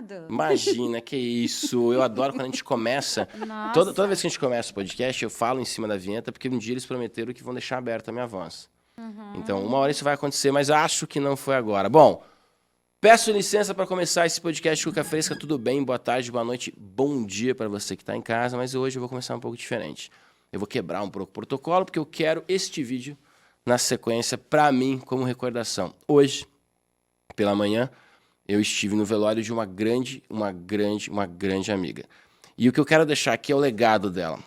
obrigado. Imagina, que isso. Eu adoro quando a gente começa. Nossa. Toda vez que a gente começa o podcast, eu falo em cima da vinheta, porque um dia eles prometeram que vão deixar aberta a minha voz. Então, uma hora isso vai acontecer, mas acho que não foi agora. Bom, peço licença para começar esse podcast Cuca Fresca. Tudo bem? Boa tarde, boa noite, bom dia para você que está em casa. Mas hoje eu vou começar um pouco diferente. Eu vou quebrar um pouco o protocolo, porque eu quero este vídeo na sequência para mim como recordação. Hoje, pela manhã, eu estive no velório de uma grande amiga. E o que eu quero deixar aqui é o legado dela.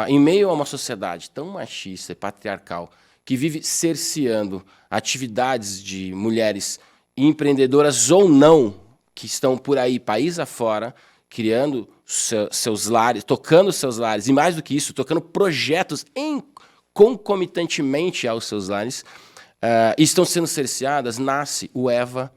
Em meio a uma sociedade tão machista e patriarcal, que vive cerceando atividades de mulheres empreendedoras ou não, que estão por aí, país afora, criando seus lares, tocando seus lares, e mais do que isso, tocando projetos concomitantemente aos seus lares, e estão sendo cerceadas, nasce o Eva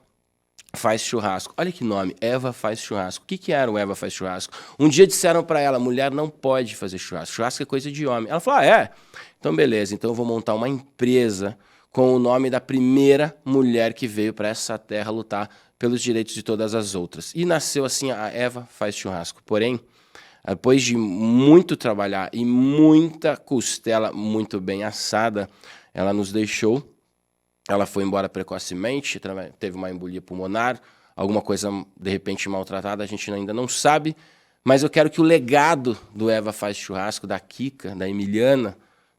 Faz Churrasco. Olha que nome, Eva Faz Churrasco. O que era o Eva Faz Churrasco? Um dia disseram para ela, mulher não pode fazer churrasco. Churrasco é coisa de homem. Ela falou, é? Então beleza, então eu vou montar uma empresa com o nome da primeira mulher que veio para essa terra lutar pelos direitos de todas as outras. E nasceu assim a Eva Faz Churrasco. Porém, depois de muito trabalhar e muita costela muito bem assada, ela nos deixou. Ela foi embora precocemente, teve uma embolia pulmonar, alguma coisa de repente maltratada, a gente ainda não sabe, mas eu quero que o legado do Eva Faz Churrasco, da Kika, da Emiliana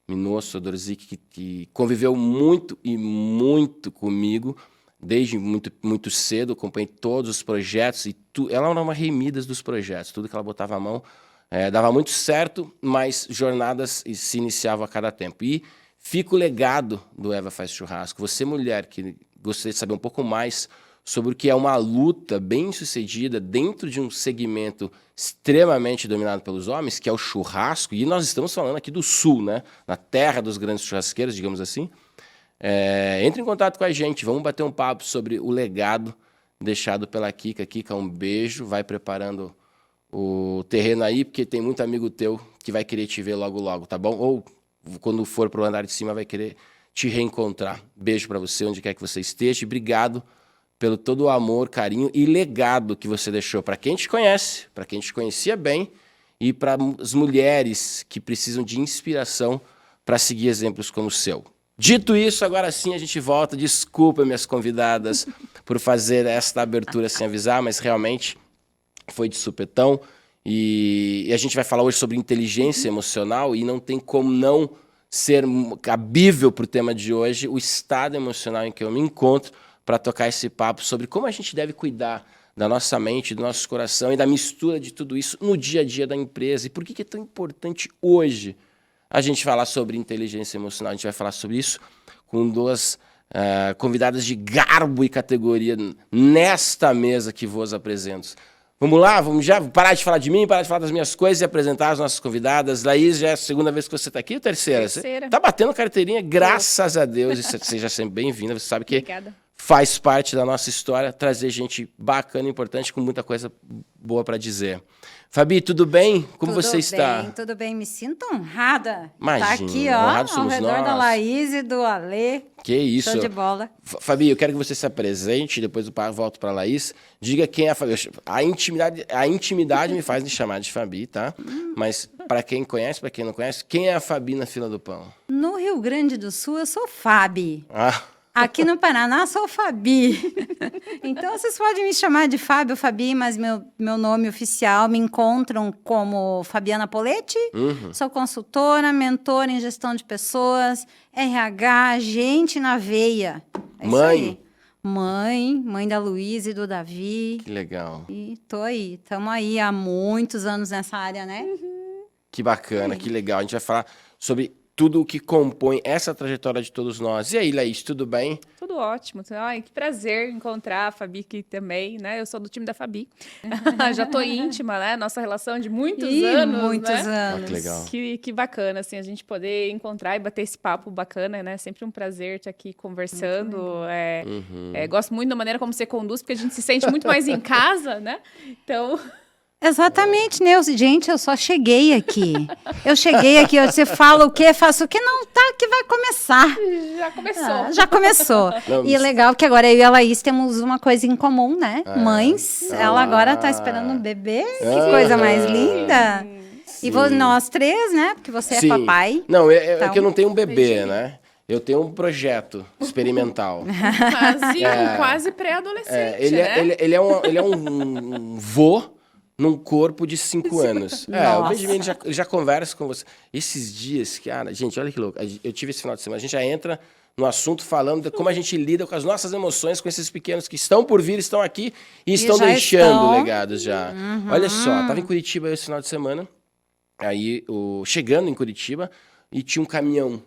Minosso Dorzik, que conviveu muito e muito comigo, desde muito cedo, acompanhei todos os projetos, e ela era uma rei Midas dos projetos, tudo que ela botava a mão dava muito certo, mas jornadas se iniciavam a cada tempo. E fica o legado do Eva Faz Churrasco. Você, mulher, que gostaria de saber um pouco mais sobre o que é uma luta bem-sucedida dentro de um segmento extremamente dominado pelos homens, que é o churrasco, e nós estamos falando aqui do Sul, né? Na terra dos grandes churrasqueiros, digamos assim. Entre em contato com a gente, vamos bater um papo sobre o legado deixado pela Kika. Kika, um beijo, vai preparando o terreno aí, porque tem muito amigo teu que vai querer te ver logo, logo, tá bom? Ou quando for pro andar de cima, vai querer te reencontrar. Beijo para você, onde quer que você esteja. E obrigado pelo todo o amor, carinho e legado que você deixou para quem te conhece, para quem te conhecia bem e para as mulheres que precisam de inspiração para seguir exemplos como o seu. Dito isso, agora sim a gente volta. Desculpa, minhas convidadas, por fazer esta abertura sem avisar, mas realmente foi de supetão. E a gente vai falar hoje sobre inteligência emocional e não tem como não ser cabível para o tema de hoje o estado emocional em que eu me encontro para tocar esse papo sobre como a gente deve cuidar da nossa mente, do nosso coração e da mistura de tudo isso no dia a dia da empresa. E por que é tão importante hoje a gente falar sobre inteligência emocional? A gente vai falar sobre isso com duas convidadas de garbo e categoria nesta mesa que vos apresento. Vamos lá, vamos já parar de falar de mim, parar de falar das minhas coisas e apresentar as nossas convidadas. Laís, já é a segunda vez que você está aqui ou terceira? Terceira. Você tá batendo carteirinha, graças a Deus. E seja sempre bem-vinda. Você sabe que Obrigada. faz parte da nossa história trazer gente bacana e importante com muita coisa boa para dizer. Fabi, tudo bem? Como você está? Tudo bem, me sinto honrada. Imagina, Tá aqui, honrados ao somos redor nós. da Laís e do Alê. Que isso. Show de bola. Fabi, eu quero que você se apresente, depois eu volto para a Laís. Diga quem é a Fabi. A intimidade me faz me chamar de Fabi, tá? Mas para quem conhece, para quem não conhece, quem é a Fabi na fila do pão? No Rio Grande do Sul, eu sou Fabi. Ah, Aqui no Paraná, sou Fabi. Então, vocês podem me chamar de Fábio, Fabi, mas meu nome oficial me encontram como Fabiana Poletti. Sou consultora, mentora em gestão de pessoas, RH, gente na veia. É Mãe. isso aí. Mãe da Luísa e do Davi. que legal. E tô aí. Estamos aí há muitos anos nessa área, né? Que bacana, que legal. A gente vai falar sobre tudo o que compõe essa trajetória de todos nós. E aí, Laís, tudo bem? Tudo ótimo. Ai, que prazer encontrar a Fabi aqui também, né? Eu sou do time da Fabi. Já tô íntima, né? Nossa relação de muitos anos, Muitos né? anos. que legal. Que bacana, assim, a gente poder encontrar e bater esse papo bacana, né? Sempre um prazer estar aqui conversando. Gosto muito da maneira como você conduz, porque a gente se sente muito mais em casa, né? Então, Exatamente, né? Gente, eu só cheguei aqui. Você fala o quê, faço o quê? Não, tá, que vai começar. Já começou. Já começou. Não, E é legal que agora eu e a Laís temos uma coisa em comum, né? Mães. Ela agora tá esperando um bebê. Que coisa mais linda. E nós três, né? Porque você é papai. Não, é Então, que eu não tenho um bebê, né? Eu tenho um projeto experimental. Quase pré-adolescente, Ele é um vô num corpo de 5 anos. O Benjamin já conversa com você. Esses dias, cara, gente, olha que louco. Eu tive esse final de semana, a gente já entra no assunto falando de como a gente lida com as nossas emoções, com esses pequenos que estão por vir, estão aqui e estão deixando legados já. Olha só, tava em Curitiba esse final de semana, aí chegando em Curitiba, e tinha um caminhão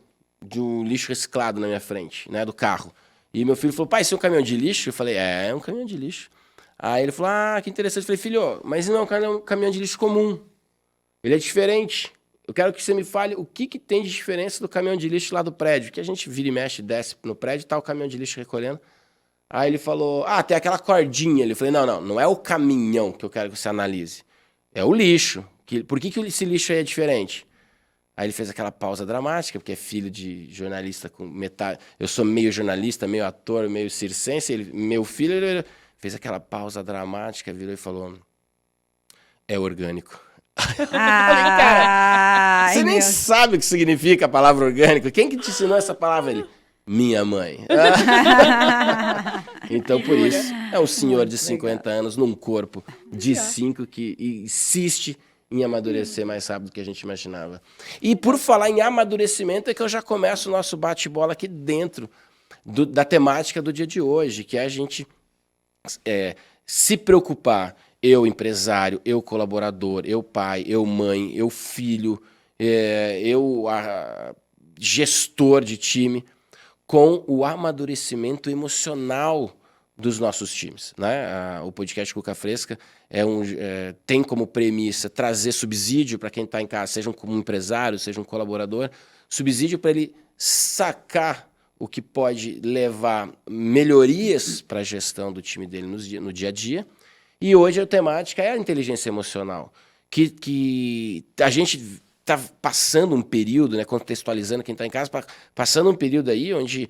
de um lixo reciclado na minha frente, né, do carro. E meu filho falou, pai, isso é um caminhão de lixo? Eu falei, é um caminhão de lixo. Aí ele falou, que interessante. Eu falei, filho, mas não é um caminhão de lixo comum. Ele é diferente. Eu quero que você me fale o que tem de diferença do caminhão de lixo lá do prédio. Que a gente vira e mexe, desce no prédio e tá o caminhão de lixo recolhendo. Aí ele falou, tem aquela cordinha ali. Eu falei, não é o caminhão que eu quero que você analise. É o lixo. Por que esse lixo aí é diferente? Aí ele fez aquela pausa dramática, porque é filho de jornalista com metade... Eu sou meio jornalista, meio ator, meio circense. Meu filho... Ele fez aquela pausa dramática, virou e falou, é orgânico. Cara, você nem sabe o que significa a palavra orgânico. Quem que te ensinou essa palavra? Ele, minha mãe. Então, por isso, é um senhor de 50 anos num corpo de 5 que insiste em amadurecer mais rápido do que a gente imaginava. E por falar em amadurecimento é que eu já começo o nosso bate-bola aqui dentro da temática do dia de hoje, que é a gente... se preocupar, eu empresário, eu colaborador, eu pai, eu mãe, eu filho, eu gestor de time, com o amadurecimento emocional dos nossos times, né? O podcast Cuca Fresca tem como premissa trazer subsídio para quem está em casa, seja um empresário, seja um colaborador, subsídio para ele sacar o que pode levar melhorias para a gestão do time dele no dia a dia. E hoje a temática é a inteligência emocional, que a gente está passando um período, né, contextualizando quem está em casa, passando um período aí onde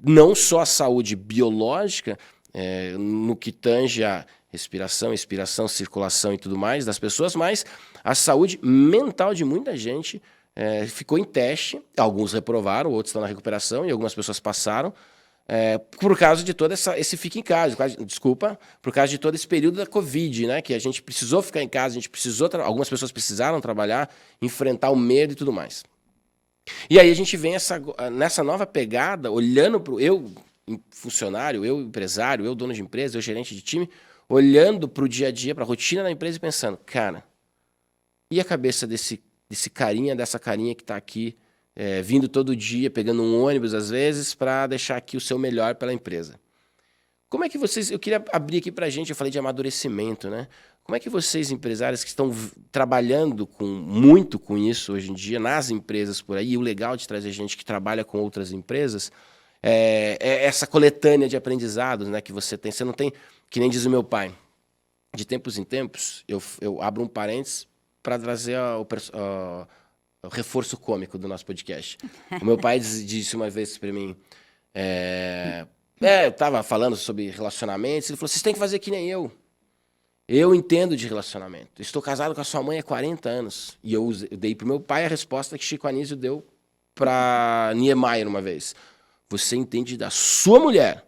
não só a saúde biológica, no que tange a respiração, expiração, circulação e tudo mais das pessoas, mas a saúde mental de muita gente ficou em teste, alguns reprovaram, outros estão na recuperação e algumas pessoas passaram, por causa de todo esse fica em casa, por causa de todo esse período da Covid, né, que a gente precisou ficar em casa, algumas pessoas precisaram trabalhar, enfrentar o medo e tudo mais. E aí a gente vem nessa nova pegada, olhando para eu funcionário, eu empresário, eu dono de empresa, eu gerente de time, olhando para o dia a dia, para a rotina da empresa e pensando, cara, e a cabeça dessa carinha que está aqui, vindo todo dia, pegando um ônibus às vezes, para deixar aqui o seu melhor pela empresa. Como é que vocês... Eu queria abrir aqui para a gente, eu falei de amadurecimento, né? Como é que vocês, empresários que estão trabalhando muito com isso hoje em dia, nas empresas por aí, e o legal de trazer gente que trabalha com outras empresas, é essa coletânea de aprendizados, né, que você tem. Você não tem, que nem diz o meu pai, de tempos em tempos, eu abro um parênteses para trazer o reforço cômico do nosso podcast. O meu pai disse uma vez para mim, eu estava falando sobre relacionamentos, ele falou, vocês têm que fazer que nem eu. Eu entendo de relacionamento. Estou casado com a sua mãe há 40 anos. E eu dei para o meu pai a resposta que Chico Anísio deu para Niemeyer uma vez. Você entende da sua mulher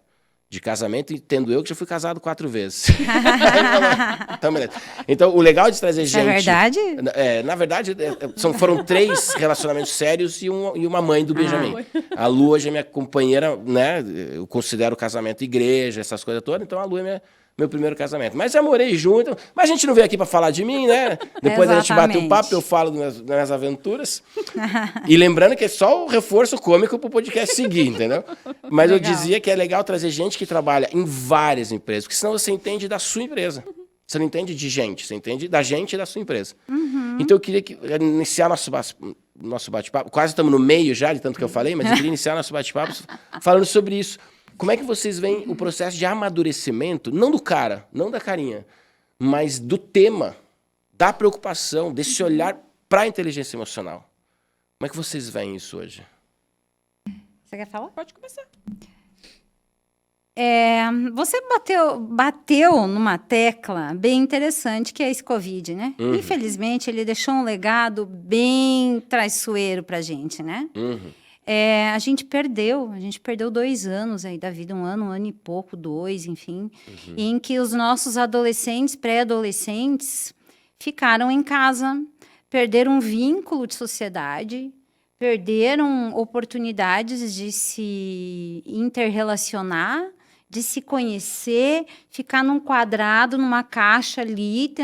de casamento, entendo eu que já fui casado 4 vezes. Então, o legal de trazer gente... É verdade? Na verdade, foram 3 relacionamentos sérios e uma mãe do Benjamin. A Lu hoje é minha companheira, né? Eu considero o casamento igreja, essas coisas todas. Então, a Lu é meu primeiro casamento. Mas já morei junto. Mas a gente não veio aqui para falar de mim, né? Depois a gente bate um papo, eu falo das minhas aventuras. E lembrando que é só o reforço cômico para o podcast seguir, entendeu? Mas legal. Eu dizia que é legal trazer gente que trabalha em várias empresas, porque senão você entende da sua empresa. Você não entende de gente, você entende da gente e da sua empresa. Uhum. Então eu queria iniciar nosso bate-papo. Quase estamos no meio já, de tanto que eu falei, mas eu queria iniciar nosso bate-papo falando sobre isso. Como é que vocês veem o processo de amadurecimento, não do cara, não da carinha, mas do tema, da preocupação, desse olhar para a inteligência emocional. Como é que vocês veem isso hoje? Você quer falar? Pode começar. Você bateu numa tecla bem interessante, que é esse Covid, né? Infelizmente, ele deixou um legado bem traiçoeiro pra gente, né? A gente perdeu 2 anos aí da vida, um ano e pouco, 2, enfim, em que os nossos adolescentes, pré-adolescentes, ficaram em casa, perderam um vínculo de sociedade, perderam oportunidades de se interrelacionar, de se conhecer, ficar num quadrado, numa caixa ali,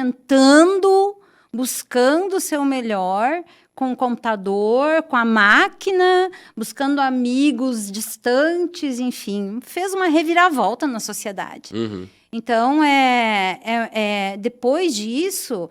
buscando o seu melhor, com o computador, com a máquina, buscando amigos distantes, enfim, fez uma reviravolta na sociedade. Então, depois disso,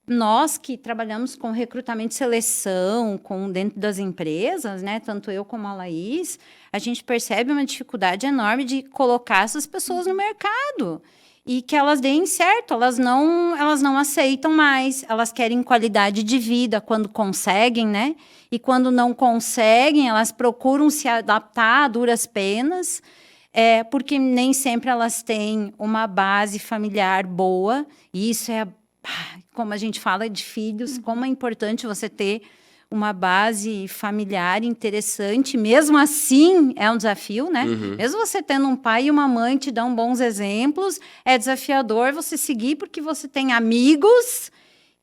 nós que trabalhamos com recrutamento e seleção, dentro das empresas, né, tanto eu como a Laís, a gente percebe uma dificuldade enorme de colocar essas pessoas no mercado. E que elas deem certo, elas não aceitam mais, elas querem qualidade de vida quando conseguem, né? E quando não conseguem, elas procuram se adaptar a duras penas, porque nem sempre elas têm uma base familiar boa, e isso como a gente fala de filhos, como é importante você ter uma base familiar interessante, mesmo assim é um desafio, né? Mesmo você tendo um pai e uma mãe que te dão bons exemplos, é desafiador você seguir porque você tem amigos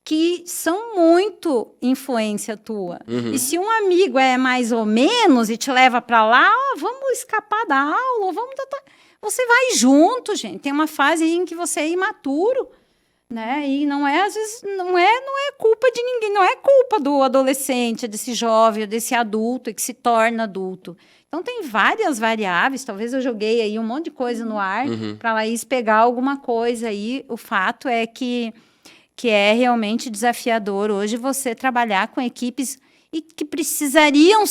que são muito influência tua. E se um amigo é mais ou menos e te leva para lá, vamos escapar da aula, você vai junto, gente. Tem uma fase aí em que você é imaturo, né? E às vezes não é culpa de ninguém, não é culpa do adolescente, desse jovem, desse adulto que se torna adulto. Então tem várias variáveis, talvez eu joguei aí um monte de coisa no ar para a Laís pegar alguma coisa aí. O fato é que é realmente desafiador hoje você trabalhar com equipes que precisam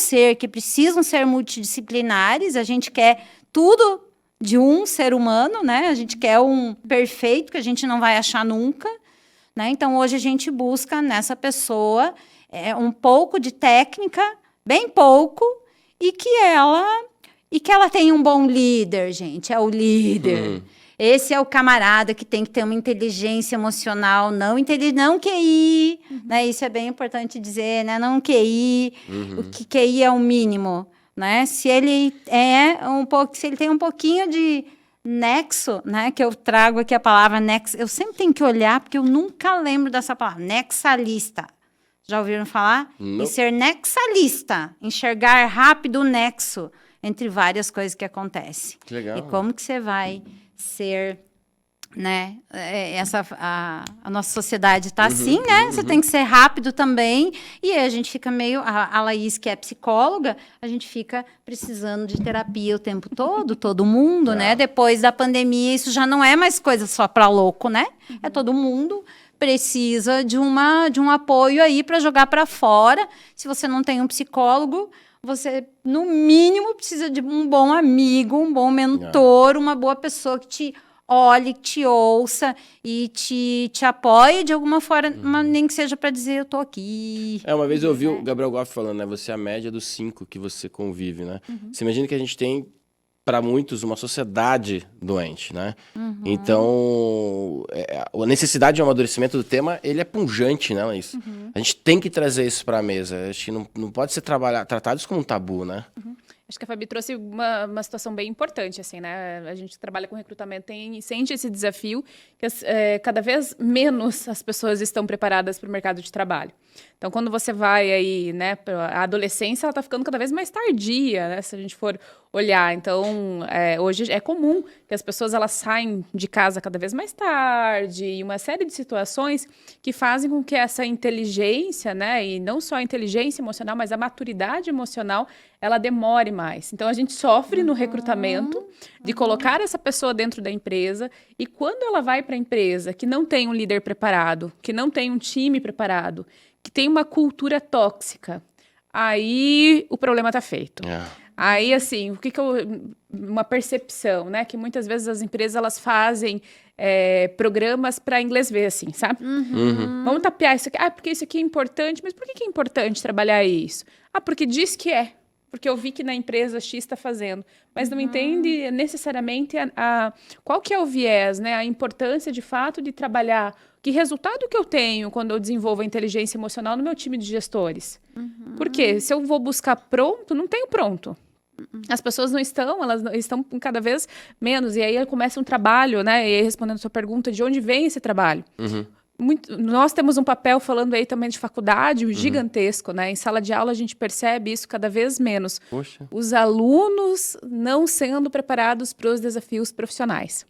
ser multidisciplinares. A gente quer tudo de um ser humano, né? A gente quer um perfeito que a gente não vai achar nunca, né? Então, hoje a gente busca nessa pessoa um pouco de técnica, bem pouco, e que ela tenha um bom líder, gente. É o líder. Esse é o camarada que tem que ter uma inteligência emocional, não QI, né? Isso é bem importante dizer, né? Não QI, o que QI é o mínimo, né? Se ele tem um pouquinho de nexo, né? Que eu trago aqui a palavra nexo, eu sempre tenho que olhar, porque eu nunca lembro dessa palavra, nexalista. Já ouviram falar? Não. E ser nexalista, enxergar rápido o nexo entre várias coisas que acontecem. Que legal. E como que você vai ser, né? A nossa sociedade está assim, né? Você tem que ser rápido também. E aí a gente fica a Laís, que é psicóloga, a gente fica precisando de terapia o tempo todo mundo, né? Depois da pandemia, isso já não é mais coisa só para louco, né? É todo mundo precisa de um apoio aí para jogar para fora. Se você não tem um psicólogo, você, no mínimo, precisa de um bom amigo, um bom mentor, uma boa pessoa que te olhe, que te ouça e te apoie de alguma forma, nem que seja para dizer, eu tô aqui. Uma vez eu ouvi o Gabriel Goff falando, né? Você é a média dos 5 que você convive, né? Você imagina que a gente tem, para muitos, uma sociedade doente, né? Então, a necessidade de um amadurecimento do tema, ele é pungente, né? Isso. A gente tem que trazer isso para a mesa. Acho que não pode ser tratado isso como um tabu, né? Acho que a Fabi trouxe uma situação bem importante, assim, né? A gente trabalha com recrutamento e sente esse desafio que cada vez menos as pessoas estão preparadas para o mercado de trabalho. Então, quando você vai aí, né, a adolescência, ela está ficando cada vez mais tardia, né, se a gente for olhar. Então, hoje é comum que as pessoas elas saem de casa cada vez mais tarde e uma série de situações que fazem com que essa inteligência, né, e não só a inteligência emocional, mas a maturidade emocional, ela demore mais. Então, a gente sofre no recrutamento de colocar essa pessoa dentro da empresa e quando ela vai para a empresa que não tem um líder preparado, que não tem um time preparado, que tem uma cultura tóxica, aí o problema tá feito. É. Aí, assim, uma percepção, né? Que muitas vezes as empresas, elas fazem programas para inglês ver, assim, sabe? Vamos tapear isso aqui. Ah, porque isso aqui é importante. Mas por que é importante trabalhar isso? Ah, porque diz que é. Porque eu vi que na empresa X está fazendo. Mas não entende necessariamente qual que é o viés, né? A importância, de fato, de trabalhar. Que resultado que eu tenho quando eu desenvolvo a inteligência emocional no meu time de gestores? Por quê? Se eu vou buscar pronto, não tenho pronto. As pessoas não estão, elas estão cada vez menos. E aí começa um trabalho, né? E aí, respondendo a sua pergunta, de onde vem esse trabalho? Nós temos um papel, falando aí também de faculdade, gigantesco, né? Em sala de aula a gente percebe isso cada vez menos. Poxa. Os alunos não sendo preparados para os desafios profissionais.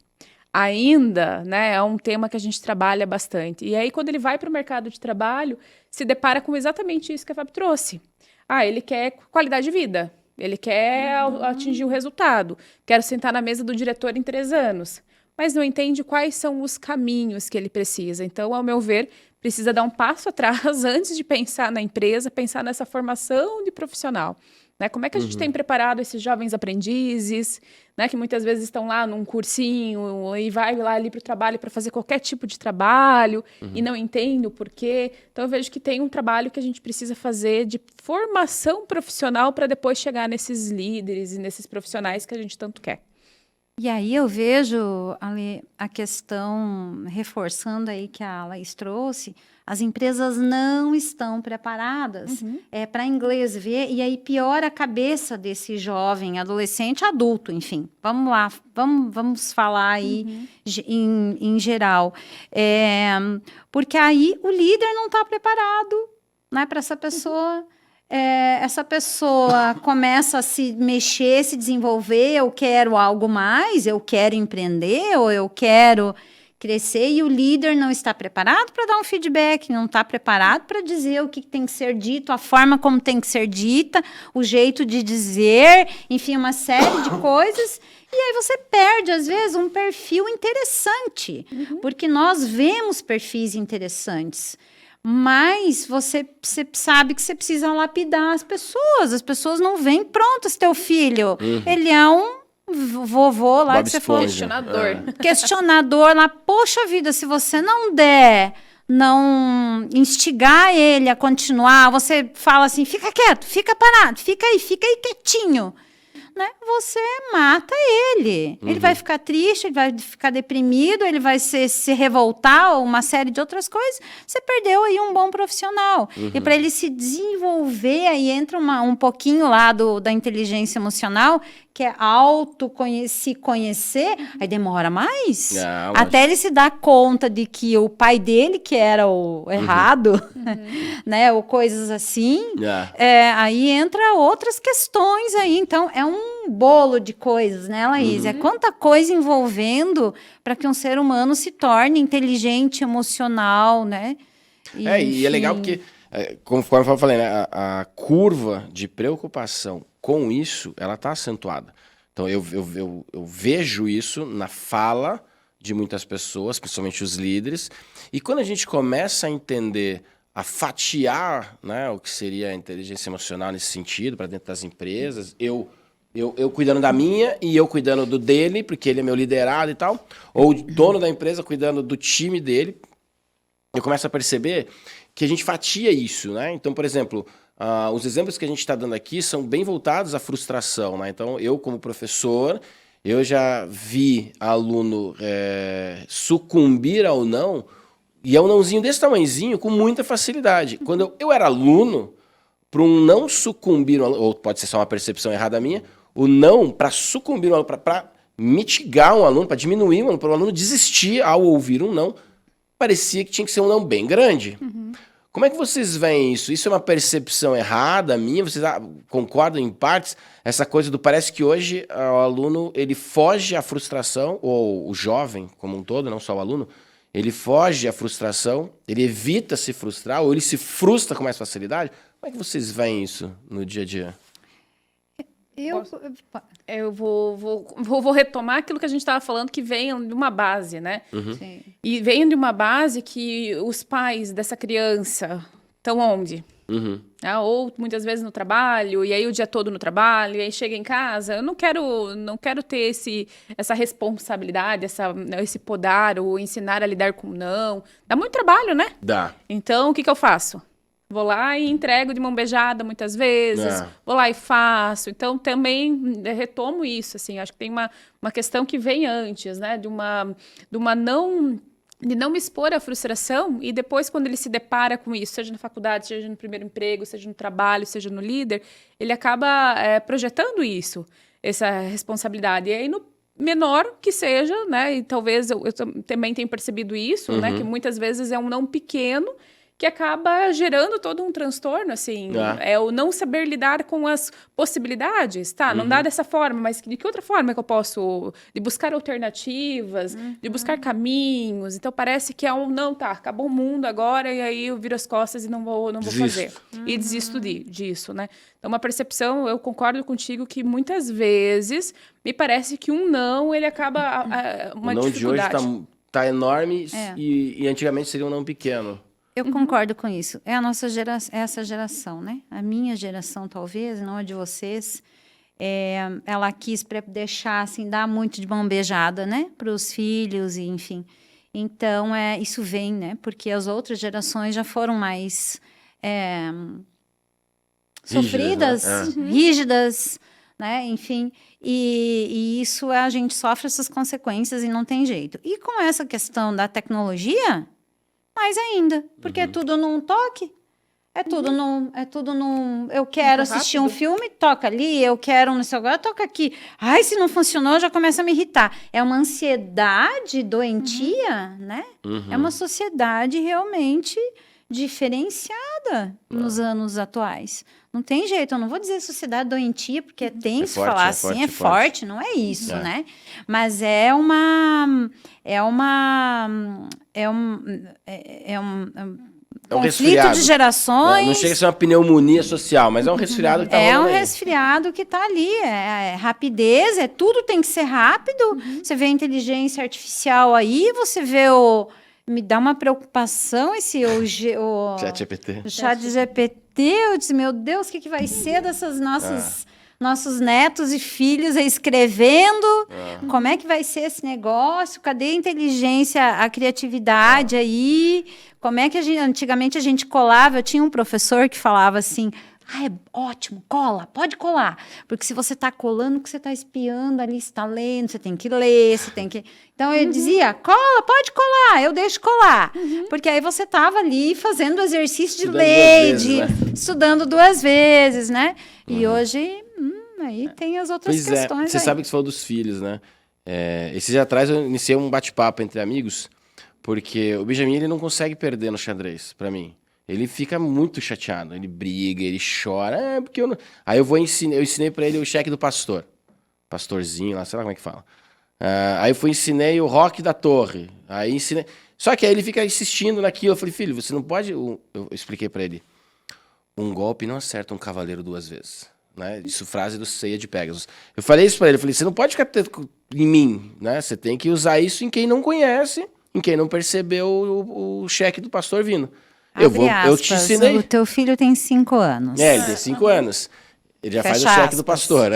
Ainda, né, é um tema que a gente trabalha bastante. E aí, quando ele vai para o mercado de trabalho, se depara com exatamente isso que a Fábio trouxe. Ah, ele quer qualidade de vida. Ele quer atingir o resultado. Quero sentar na mesa do diretor em 3 anos. Mas não entende quais são os caminhos que ele precisa. Então, ao meu ver, precisa dar um passo atrás antes de pensar na empresa, pensar nessa formação de profissional. Né? Como é que a gente tem preparado esses jovens aprendizes, né? Que muitas vezes estão lá num cursinho e vai lá ali para o trabalho para fazer qualquer tipo de trabalho e não entende o porquê. Então, eu vejo que tem um trabalho que a gente precisa fazer de formação profissional para depois chegar nesses líderes e nesses profissionais que a gente tanto quer. E aí eu vejo ali a questão, reforçando aí que a Laís trouxe, as empresas não estão preparadas para inglês ver, e aí piora a cabeça desse jovem, adolescente, adulto, enfim. Vamos lá, vamos falar aí em geral. Porque aí o líder não está preparado, né, para essa pessoa. Essa pessoa começa a se mexer, se desenvolver, eu quero algo mais, eu quero empreender, ou eu quero crescer, e o líder não está preparado para dar um feedback, não está preparado para dizer o que tem que ser dito, a forma como tem que ser dita, o jeito de dizer, enfim, uma série de coisas. E aí você perde, às vezes, um perfil interessante, porque nós vemos perfis interessantes. Mas você sabe que você precisa lapidar as pessoas não vêm prontas, teu filho. Ele é um vovô lá Bob que você Esponja. Questionador. questionador lá. Poxa vida, se você não instigar ele a continuar, você fala assim, fica quieto, fica parado, fica aí quietinho. Né? Você mata ele. Ele vai ficar triste, ele vai ficar deprimido, ele vai se revoltar, ou uma série de outras coisas. Você perdeu aí um bom profissional. E para ele se desenvolver, aí entra um pouquinho lá da inteligência emocional, que é se conhecer, aí demora mais. Até ele se dar conta de que o pai dele, que era o errado, né? Ou coisas assim. Aí entra outras questões aí. Então, é um bolo de coisas, né, Laís? É quanta coisa envolvendo para que um ser humano se torne inteligente, emocional, né? E é legal porque, conforme eu falei, né, a curva de preocupação com isso, ela está acentuada. Então, eu vejo isso na fala de muitas pessoas, principalmente os líderes, e quando a gente começa a entender, a fatiar, né, o que seria a inteligência emocional nesse sentido, para dentro das empresas, eu cuidando da minha e eu cuidando do dele, porque ele é meu liderado e tal, ou o dono da empresa cuidando do time dele, eu começo a perceber que a gente fatia isso, né? Então, por exemplo, os exemplos que a gente está dando aqui são bem voltados à frustração, né? Então, eu como professor, eu já vi aluno sucumbir ao não, e é um nãozinho desse tamanhozinho com muita facilidade. Quando eu era aluno, para um não sucumbir, ou pode ser só uma percepção errada minha, o não, para sucumbir um aluno, para mitigar um aluno, para diminuir um aluno, para o aluno desistir ao ouvir um não, parecia que tinha que ser um não bem grande. Como é que vocês veem isso? Isso é uma percepção errada minha? Vocês concordam em partes? Essa coisa parece que hoje o aluno ele foge à frustração, ou o jovem como um todo, não só o aluno, ele foge à frustração, ele evita se frustrar, ou ele se frustra com mais facilidade. Como é que vocês veem isso no dia a dia? Eu vou retomar aquilo que a gente estava falando, que vem de uma base, né? Sim. E vem de uma base que os pais dessa criança estão onde? Ou muitas vezes no trabalho, e aí o dia todo no trabalho, e aí chega em casa. Eu não quero ter essa responsabilidade, esse podar, ou ensinar a lidar com não. Dá muito trabalho, né? Dá. Então, o que eu faço? Vou lá e entrego de mão beijada muitas vezes, vou lá e faço. Então, também retomo isso, assim, acho que tem uma questão que vem antes, né, de não me expor à frustração, e depois, quando ele se depara com isso, seja na faculdade, seja no primeiro emprego, seja no trabalho, seja no líder, ele acaba projetando isso, essa responsabilidade. E aí, no menor que seja, né, e talvez eu também tenha percebido isso, né, que muitas vezes é um não pequeno, que acaba gerando todo um transtorno, assim. É o não saber lidar com as possibilidades, tá? Não dá dessa forma, mas de que outra forma que eu posso... De buscar alternativas, de buscar caminhos. Então, parece que é não, tá, acabou o mundo agora, e aí eu viro as costas e não vou fazer. E desisto disso, né? Então, uma percepção, eu concordo contigo que muitas vezes me parece que um não, ele acaba uma dificuldade. O não de hoje tá enorme e antigamente seria um não pequeno. Eu concordo com isso. É a nossa essa geração, né? A minha geração, talvez, não a de vocês. Ela quis deixar, assim, dar muito de mão beijada, né? Para os filhos, e, enfim. Então, isso vem, né? Porque as outras gerações já foram mais sofridas, rígidas, né? Enfim. E isso, a gente sofre essas consequências e não tem jeito. E com essa questão da tecnologia... mais ainda, porque é tudo num toque, é tudo num... Eu quero assistir um filme, toca ali, eu quero no celular, toca aqui. Ai, se não funcionou, já começa a me irritar. É uma ansiedade doentia, né? É uma sociedade realmente diferenciada nos anos atuais. Não tem jeito, eu não vou dizer sociedade doentia, porque é tenso falar assim, é forte, não é isso, né? Mas é um conflito de gerações. Não chega a ser uma pneumonia social, mas é um resfriado que tá rolando aí. Resfriado que tá ali, rapidez, tudo tem que ser rápido. Você vê a inteligência artificial aí, você vê me dá uma preocupação o chat GPT. Eu disse, meu Deus, o que vai ser dessas nossos netos e filhos escrevendo? Como é que vai ser esse negócio? Cadê a inteligência, a criatividade aí? Como é que antigamente a gente colava? Eu tinha um professor que falava assim... é ótimo, cola, pode colar. Porque se você está colando, que você está espiando ali, você está lendo, você tem que ler, você tem que... Então, eu dizia, cola, pode colar, eu deixo colar. Porque aí você estava ali fazendo o exercício de ler, estudando 2 vezes, né? E hoje, aí tem as outras questões. Você sabe que você falou dos filhos, né? Esses dias atrás eu iniciei um bate-papo entre amigos, porque o Benjamin, ele não consegue perder no xadrez, para mim. Ele fica muito chateado, ele briga, ele chora, porque eu não... Aí eu ensinei pra ele o cheque do pastor. Pastorzinho lá, sei lá como é que fala. Aí eu ensinei o roque da torre. Aí ensinei... Só que aí ele fica insistindo naquilo. Eu falei, filho, você não pode... Eu expliquei pra ele. Um golpe não acerta um cavaleiro 2 vezes. Né? Isso, frase do Ceia de Pegasus. Eu falei isso pra ele, eu falei, você não pode ficar em mim, né? Você tem que usar isso em quem não conhece, em quem não percebeu o cheque do pastor vindo. Eu te ensinei. O teu filho tem 5 anos. Ele tem 5 anos. Ele já faz o cheque do pastor.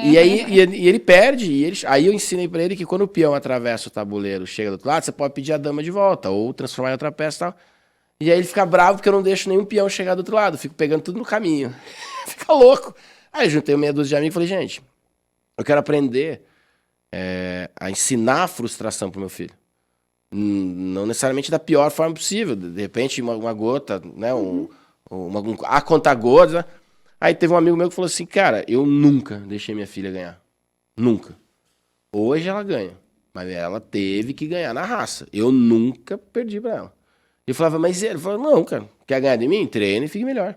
E aí ele perde. Aí eu ensinei pra ele que quando o peão atravessa o tabuleiro, chega do outro lado, você pode pedir a dama de volta ou transformar em outra peça e tal. E aí ele fica bravo porque eu não deixo nenhum peão chegar do outro lado. Fico pegando tudo no caminho. Fica louco. Aí eu juntei meia dúzia de amigos e falei, gente, eu quero aprender a ensinar a frustração pro meu filho. Não necessariamente da pior forma possível. De repente, uma gota, né? A conta-gotas. Né? Aí teve um amigo meu que falou assim, cara, eu nunca deixei minha filha ganhar. Nunca. Hoje ela ganha. Mas ela teve que ganhar na raça. Eu nunca perdi pra ela. Eu falava, mas ele falou, não, cara, quer ganhar de mim? Treine e fique melhor.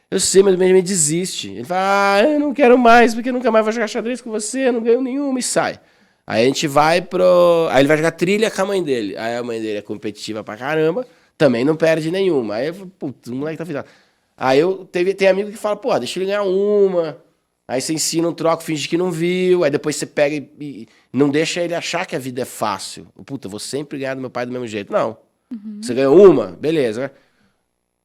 Eu sei, mas o Benjamin desiste. Ele fala, eu não quero mais, porque nunca mais vou jogar xadrez com você, não ganho nenhuma, e sai. Aí a gente vai Aí ele vai jogar trilha com a mãe dele. Aí a mãe dele é competitiva pra caramba, também não perde nenhuma. Aí eu falo, putz, o moleque tá virado. Aí tem amigo que fala, pô, deixa ele ganhar uma. Aí você ensina um troco, finge que não viu. Aí depois você pega e não deixa ele achar que a vida é fácil. Puta, eu vou sempre ganhar do meu pai do mesmo jeito. Não. Você ganhou uma, beleza.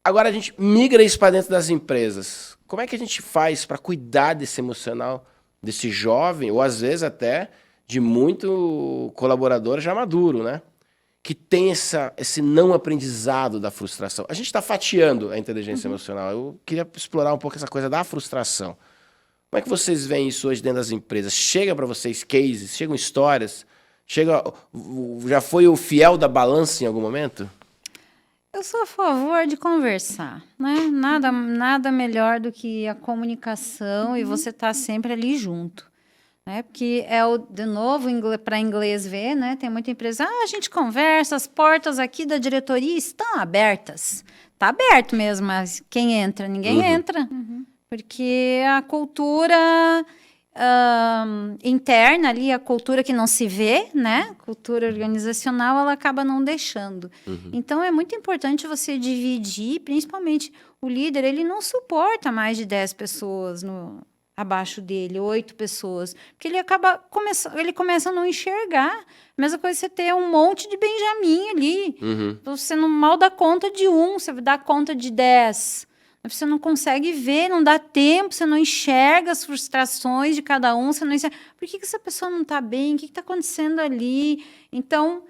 Agora a gente migra isso para dentro das empresas. Como é que a gente faz para cuidar desse emocional desse jovem, ou às vezes até de muito colaborador já maduro, né? Que tem esse não aprendizado da frustração. A gente está fatiando a inteligência emocional. Eu queria explorar um pouco essa coisa da frustração. Como é que vocês veem isso hoje dentro das empresas? Chega para vocês cases, chegam histórias? Já foi o fiel da balança em algum momento? Eu sou a favor de conversar, né? Nada melhor do que a comunicação e você estar sempre ali junto, né? Porque de novo, para inglês ver, né? Tem muita empresa, a gente conversa, as portas aqui da diretoria estão abertas. Está aberto mesmo, mas quem entra? Ninguém entra. Porque a cultura interna ali, a cultura que não se vê, né? Cultura organizacional, ela acaba não deixando. Então, é muito importante você dividir, principalmente o líder, ele não suporta mais de 10 pessoas abaixo dele, 8 pessoas, porque ele começa a não enxergar. A mesma coisa você ter um monte de Benjamin ali. Você não mal dá conta de você dá conta de 10. Você não consegue ver, não dá tempo, você não enxerga as frustrações de cada um, você não enxerga por que essa pessoa não está bem, o que está acontecendo ali. Então,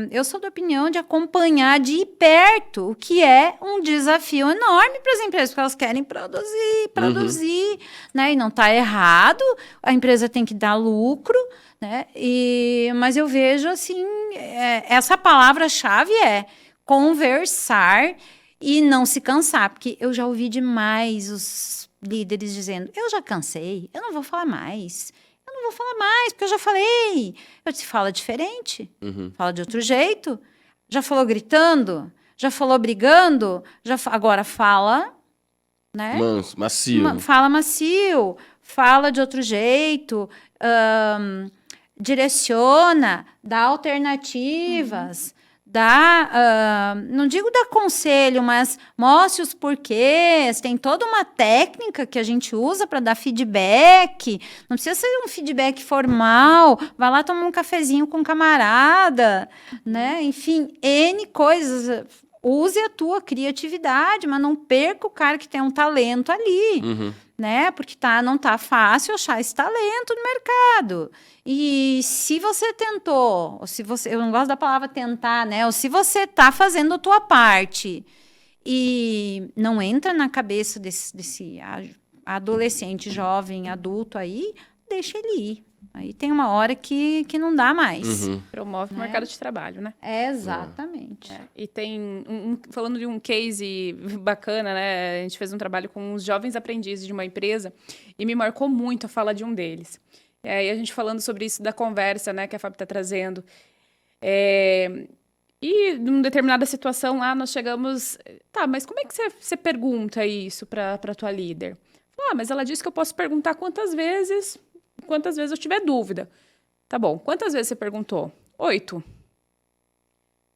eu sou da opinião de acompanhar de perto, o que é um desafio enorme para as empresas, porque elas querem produzir, né? E não está errado, a empresa tem que dar lucro, né? Mas eu vejo assim, essa palavra-chave é conversar e não se cansar, porque eu já ouvi demais os líderes dizendo, eu já cansei, eu não vou falar mais. Eu não vou falar mais, porque eu já falei. Eu disse, fala diferente, fala de outro jeito. Já falou gritando, já falou brigando, agora fala, né? Macio. Fala macio, fala de outro jeito, direciona, dá alternativas. Não digo dar conselho, mas mostre os porquês. Tem toda uma técnica que a gente usa para dar feedback. Não precisa ser um feedback formal. Vai lá tomar um cafezinho com um camarada, né? Enfim, N coisas. Use a tua criatividade, mas não perca o cara que tem um talento ali, né? Porque não tá fácil achar esse talento no mercado. E se você tentou, ou se você, eu não gosto da palavra tentar, né? Ou se você tá fazendo a tua parte e não entra na cabeça desse adolescente, jovem, adulto aí, deixa ele ir. Aí tem uma hora que não dá mais. Promove o mercado de trabalho, né? Exatamente. E tem, falando de um case bacana, né? A gente fez um trabalho com uns jovens aprendizes de uma empresa e me marcou muito a fala de um deles. E aí a gente falando sobre isso da conversa, né? Que a Fábio está trazendo. E numa determinada situação lá, nós chegamos... Tá, mas como é que você pergunta isso para a tua líder? Mas ela disse que eu posso perguntar quantas vezes eu tiver dúvida. Tá bom, quantas vezes você perguntou? 8.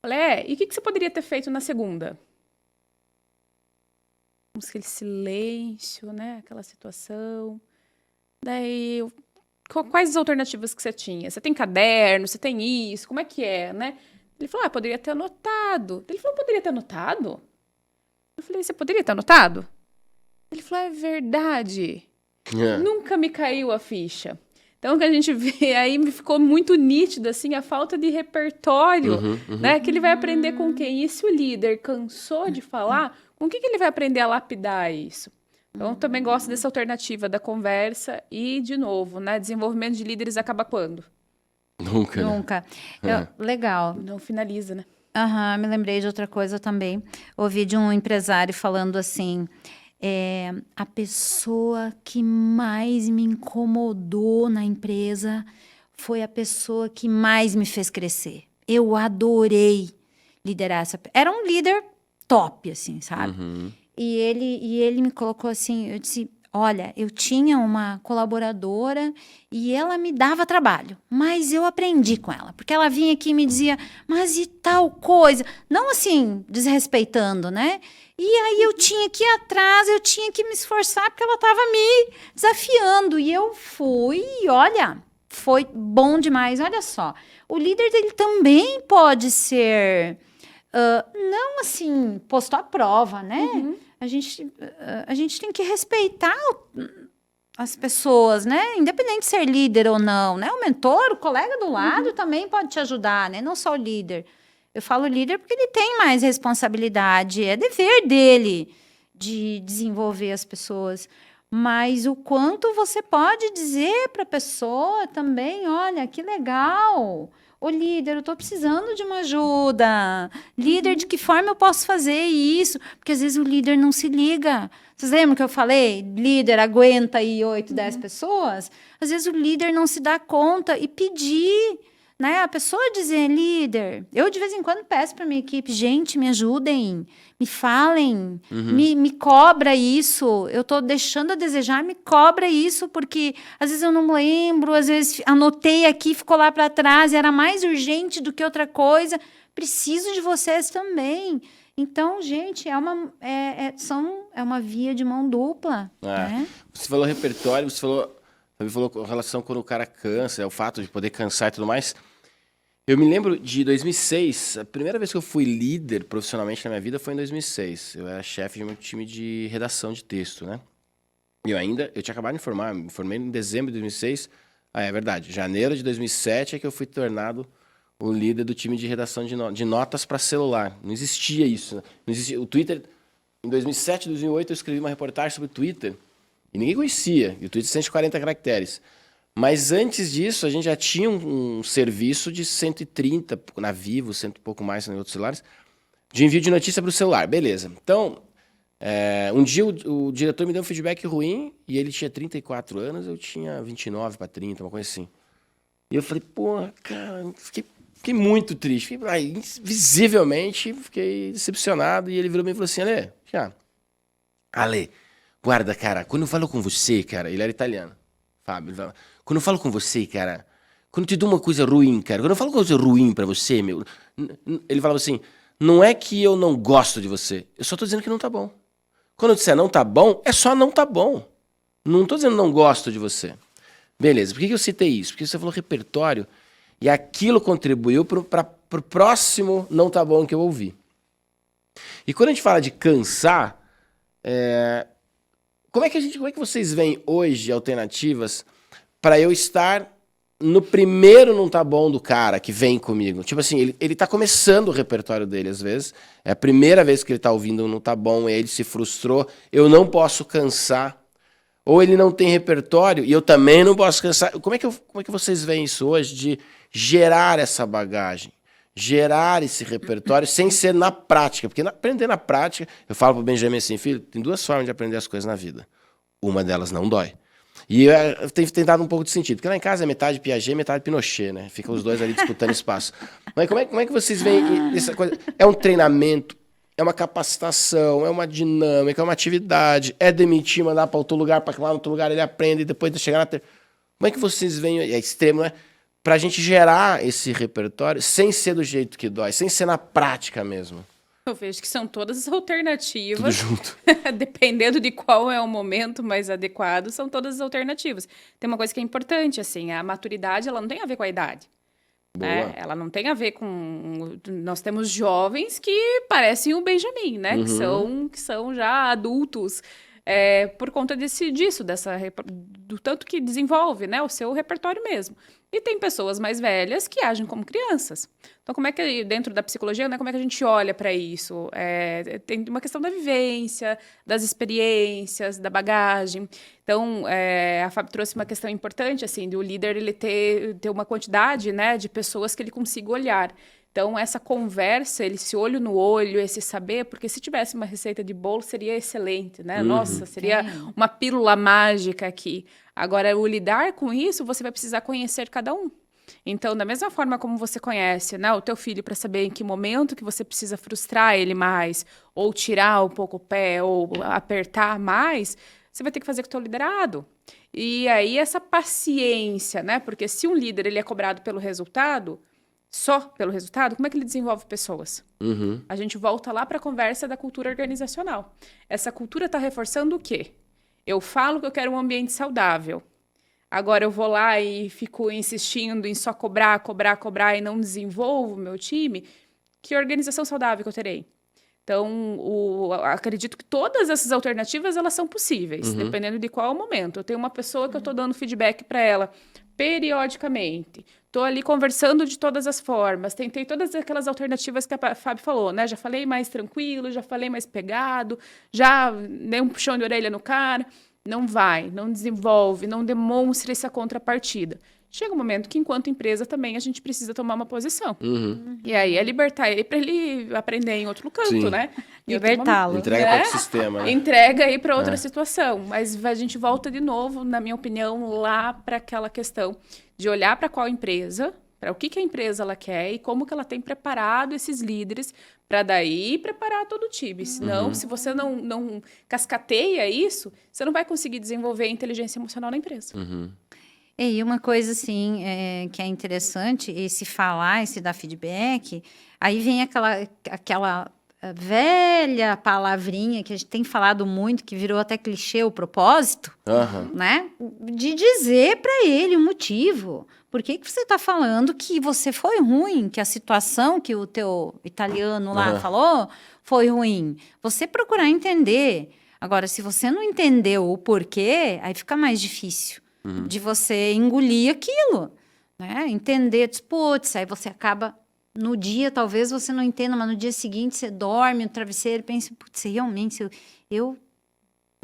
Falei, e o que você poderia ter feito na segunda? Aquele silêncio, né? Aquela situação. Daí, quais as alternativas que você tinha? Você tem caderno? Você tem isso? Como é que é, né? Ele falou, poderia ter anotado. Ele falou, poderia ter anotado? Eu falei, você poderia ter anotado? Ele falou, é verdade. Nunca me caiu a ficha. Então, o que a gente vê aí, me ficou muito nítido, assim, a falta de repertório, né? Que ele vai aprender com quem? E se o líder cansou de falar, com o que ele vai aprender a lapidar isso? Então, eu também gosto dessa alternativa da conversa e, de novo, né? Desenvolvimento de líderes acaba quando? Nunca. Legal. Não finaliza, né? Me lembrei de outra coisa também. Ouvi de um empresário falando assim... a pessoa que mais me incomodou na empresa foi a pessoa que mais me fez crescer. Eu adorei liderar essa... Era um líder top, assim, sabe? E ele me colocou assim, eu disse, olha, eu tinha uma colaboradora e ela me dava trabalho, mas eu aprendi com ela, porque ela vinha aqui e me dizia, mas e tal coisa? Não assim, desrespeitando, né? E aí eu tinha que ir atrás, eu tinha que me esforçar, porque ela estava me desafiando. E eu fui, e olha, foi bom demais. Olha só, o líder dele também pode ser não assim, posto à prova, né? A gente tem que respeitar as pessoas, né? Independente de ser líder ou não, né? O mentor, o colega do lado também pode te ajudar, né? Não só o líder. Eu falo líder porque ele tem mais responsabilidade, é dever dele de desenvolver as pessoas. Mas o quanto você pode dizer para a pessoa também, olha, que legal. Ô líder, eu estou precisando de uma ajuda. Líder, de que forma eu posso fazer isso? Porque às vezes o líder não se liga. Vocês lembram que eu falei? Líder aguenta aí 8, 10 pessoas? Às vezes o líder não se dá conta e pedir, né? A pessoa dizer, líder, eu de vez em quando peço para minha equipe, gente, me ajudem, me falem, me cobra isso, eu estou deixando a desejar, me cobra isso, porque às vezes eu não lembro, às vezes anotei aqui, ficou lá para trás, era mais urgente do que outra coisa, preciso de vocês também. Então, gente, é uma via de mão dupla. Né? Você falou repertório, você falou com relação quando o cara cansa, o fato de poder cansar e tudo mais. Eu me lembro de 2006, a primeira vez que eu fui líder profissionalmente na minha vida foi em 2006. Eu era chefe de um time de redação de texto, né? E eu tinha acabado de me formei em dezembro de 2006. É verdade, janeiro de 2007 é que eu fui tornado o líder do time de redação de notas para celular. Não existia isso. Né? Não existia. O Twitter, em 2007, 2008, eu escrevi uma reportagem sobre o Twitter e ninguém conhecia. E o Twitter 140 caracteres. Mas antes disso, a gente já tinha um serviço de 130, na Vivo, 100 e pouco mais em outros celulares, de envio de notícia para o celular. Beleza. Então, um dia o diretor me deu um feedback ruim e ele tinha 34 anos, eu tinha 29 para 30, uma coisa assim. E eu falei, pô, cara, fiquei muito triste. Visivelmente, fiquei decepcionado. E ele virou pra mim e falou assim, Ale, guarda, cara, quando eu falo com você, cara, ele era italiano, Fábio, ele falava, quando eu falo com você, cara, quando eu te dou uma coisa ruim, cara, quando eu falo uma coisa ruim pra você, meu, ele falava assim, não é que eu não gosto de você, eu só tô dizendo que não tá bom. Quando eu disser não tá bom, é só não tá bom. Não tô dizendo não gosto de você. Beleza, por que eu citei isso? Porque você falou repertório e aquilo contribuiu pro próximo não tá bom que eu ouvi. E quando a gente fala de cansar, como é que vocês veem hoje alternativas para eu estar no primeiro não tá bom do cara que vem comigo? Tipo assim, ele tá começando o repertório dele às vezes, é a primeira vez que ele tá ouvindo um não tá bom, e ele se frustrou, eu não posso cansar, ou ele não tem repertório e eu também não posso cansar. Como é que vocês veem isso hoje de gerar essa bagagem? Gerar esse repertório sem ser na prática. Porque aprender na prática, eu falo pro Benjamin assim, filho, tem duas formas de aprender as coisas na vida. Uma delas não dói. E eu tenho tentado um pouco de sentido. Porque lá em casa é metade Piaget, metade Pinochet, né? Ficam os dois ali disputando espaço. Mas como é que vocês veem essa coisa? É um treinamento, é uma capacitação, é uma dinâmica, é uma atividade, é demitir, mandar para outro lugar, para lá no outro lugar ele aprende, e depois de chegar na... Como é que vocês veem, é extremo, né? Pra gente gerar esse repertório sem ser do jeito que dói, sem ser na prática mesmo. Eu vejo que são todas as alternativas. Tudo junto. Dependendo de qual é o momento mais adequado, são todas as alternativas. Tem uma coisa que é importante, assim, a maturidade, ela não tem a ver com a idade. Né? Ela não tem a ver com... Nós temos jovens que parecem o Benjamin, né? Que são já adultos. Por conta disso, do tanto que desenvolve, né, o seu repertório mesmo. E tem pessoas mais velhas que agem como crianças. Então, como é que, dentro da psicologia, né, como é que a gente olha para isso? Tem uma questão da vivência, das experiências, da bagagem. Então, a Fábio trouxe uma questão importante, assim, do líder ele ter uma quantidade, né, de pessoas que ele consiga olhar. Então, essa conversa, esse olho no olho, esse saber, porque se tivesse uma receita de bolo, seria excelente, né? Nossa, seria uma pílula mágica aqui. Agora, o lidar com isso, você vai precisar conhecer cada um. Então, da mesma forma como você conhece, né, o teu filho para saber em que momento que você precisa frustrar ele mais, ou tirar um pouco o pé, ou apertar mais, você vai ter que fazer com o teu liderado. E aí, essa paciência, né? Porque se um líder ele é cobrado pelo resultado... Só pelo resultado, como é que ele desenvolve pessoas? A gente volta lá para a conversa da cultura organizacional. Essa cultura está reforçando o quê? Eu falo que eu quero um ambiente saudável. Agora eu vou lá e fico insistindo em só cobrar e não desenvolvo o meu time. que organização saudável que eu terei? Então, acredito que todas essas alternativas, elas são possíveis, dependendo de qual momento. Eu tenho uma pessoa que eu estou dando feedback para ela periodicamente. Estou ali conversando de todas as formas. Tentei todas aquelas alternativas que a Fábio falou, né? Já falei mais tranquilo, já falei mais pegado, já dei um puxão de orelha no cara. Não vai, não desenvolve, não demonstra essa contrapartida. Chega um momento que, enquanto empresa, também a gente precisa tomar uma posição. E aí é libertar ele para ele aprender em outro canto, Sim. né? Libertá-lo. Entrega para outro sistema, né? Entrega aí para outra situação. Mas a gente volta de novo, na minha opinião, lá para aquela questão de olhar para qual empresa, para o que a empresa ela quer e como que ela tem preparado esses líderes para daí preparar todo o time. Senão, se você não cascateia isso, você não vai conseguir desenvolver a inteligência emocional na empresa. E uma coisa, assim, que é interessante, esse falar, esse dar feedback, aí vem aquela velha palavrinha que a gente tem falado muito, que virou até clichê, o propósito, né? De dizer para ele o motivo. Por que você está falando que você foi ruim, que a situação que o teu italiano lá falou foi ruim? Você procurar entender. Agora, se você não entendeu o porquê, aí fica mais difícil de você engolir aquilo, né? Entender, putz, aí você acaba... No dia, talvez você não entenda, mas no dia seguinte você dorme no travesseiro e pensa, putz, realmente,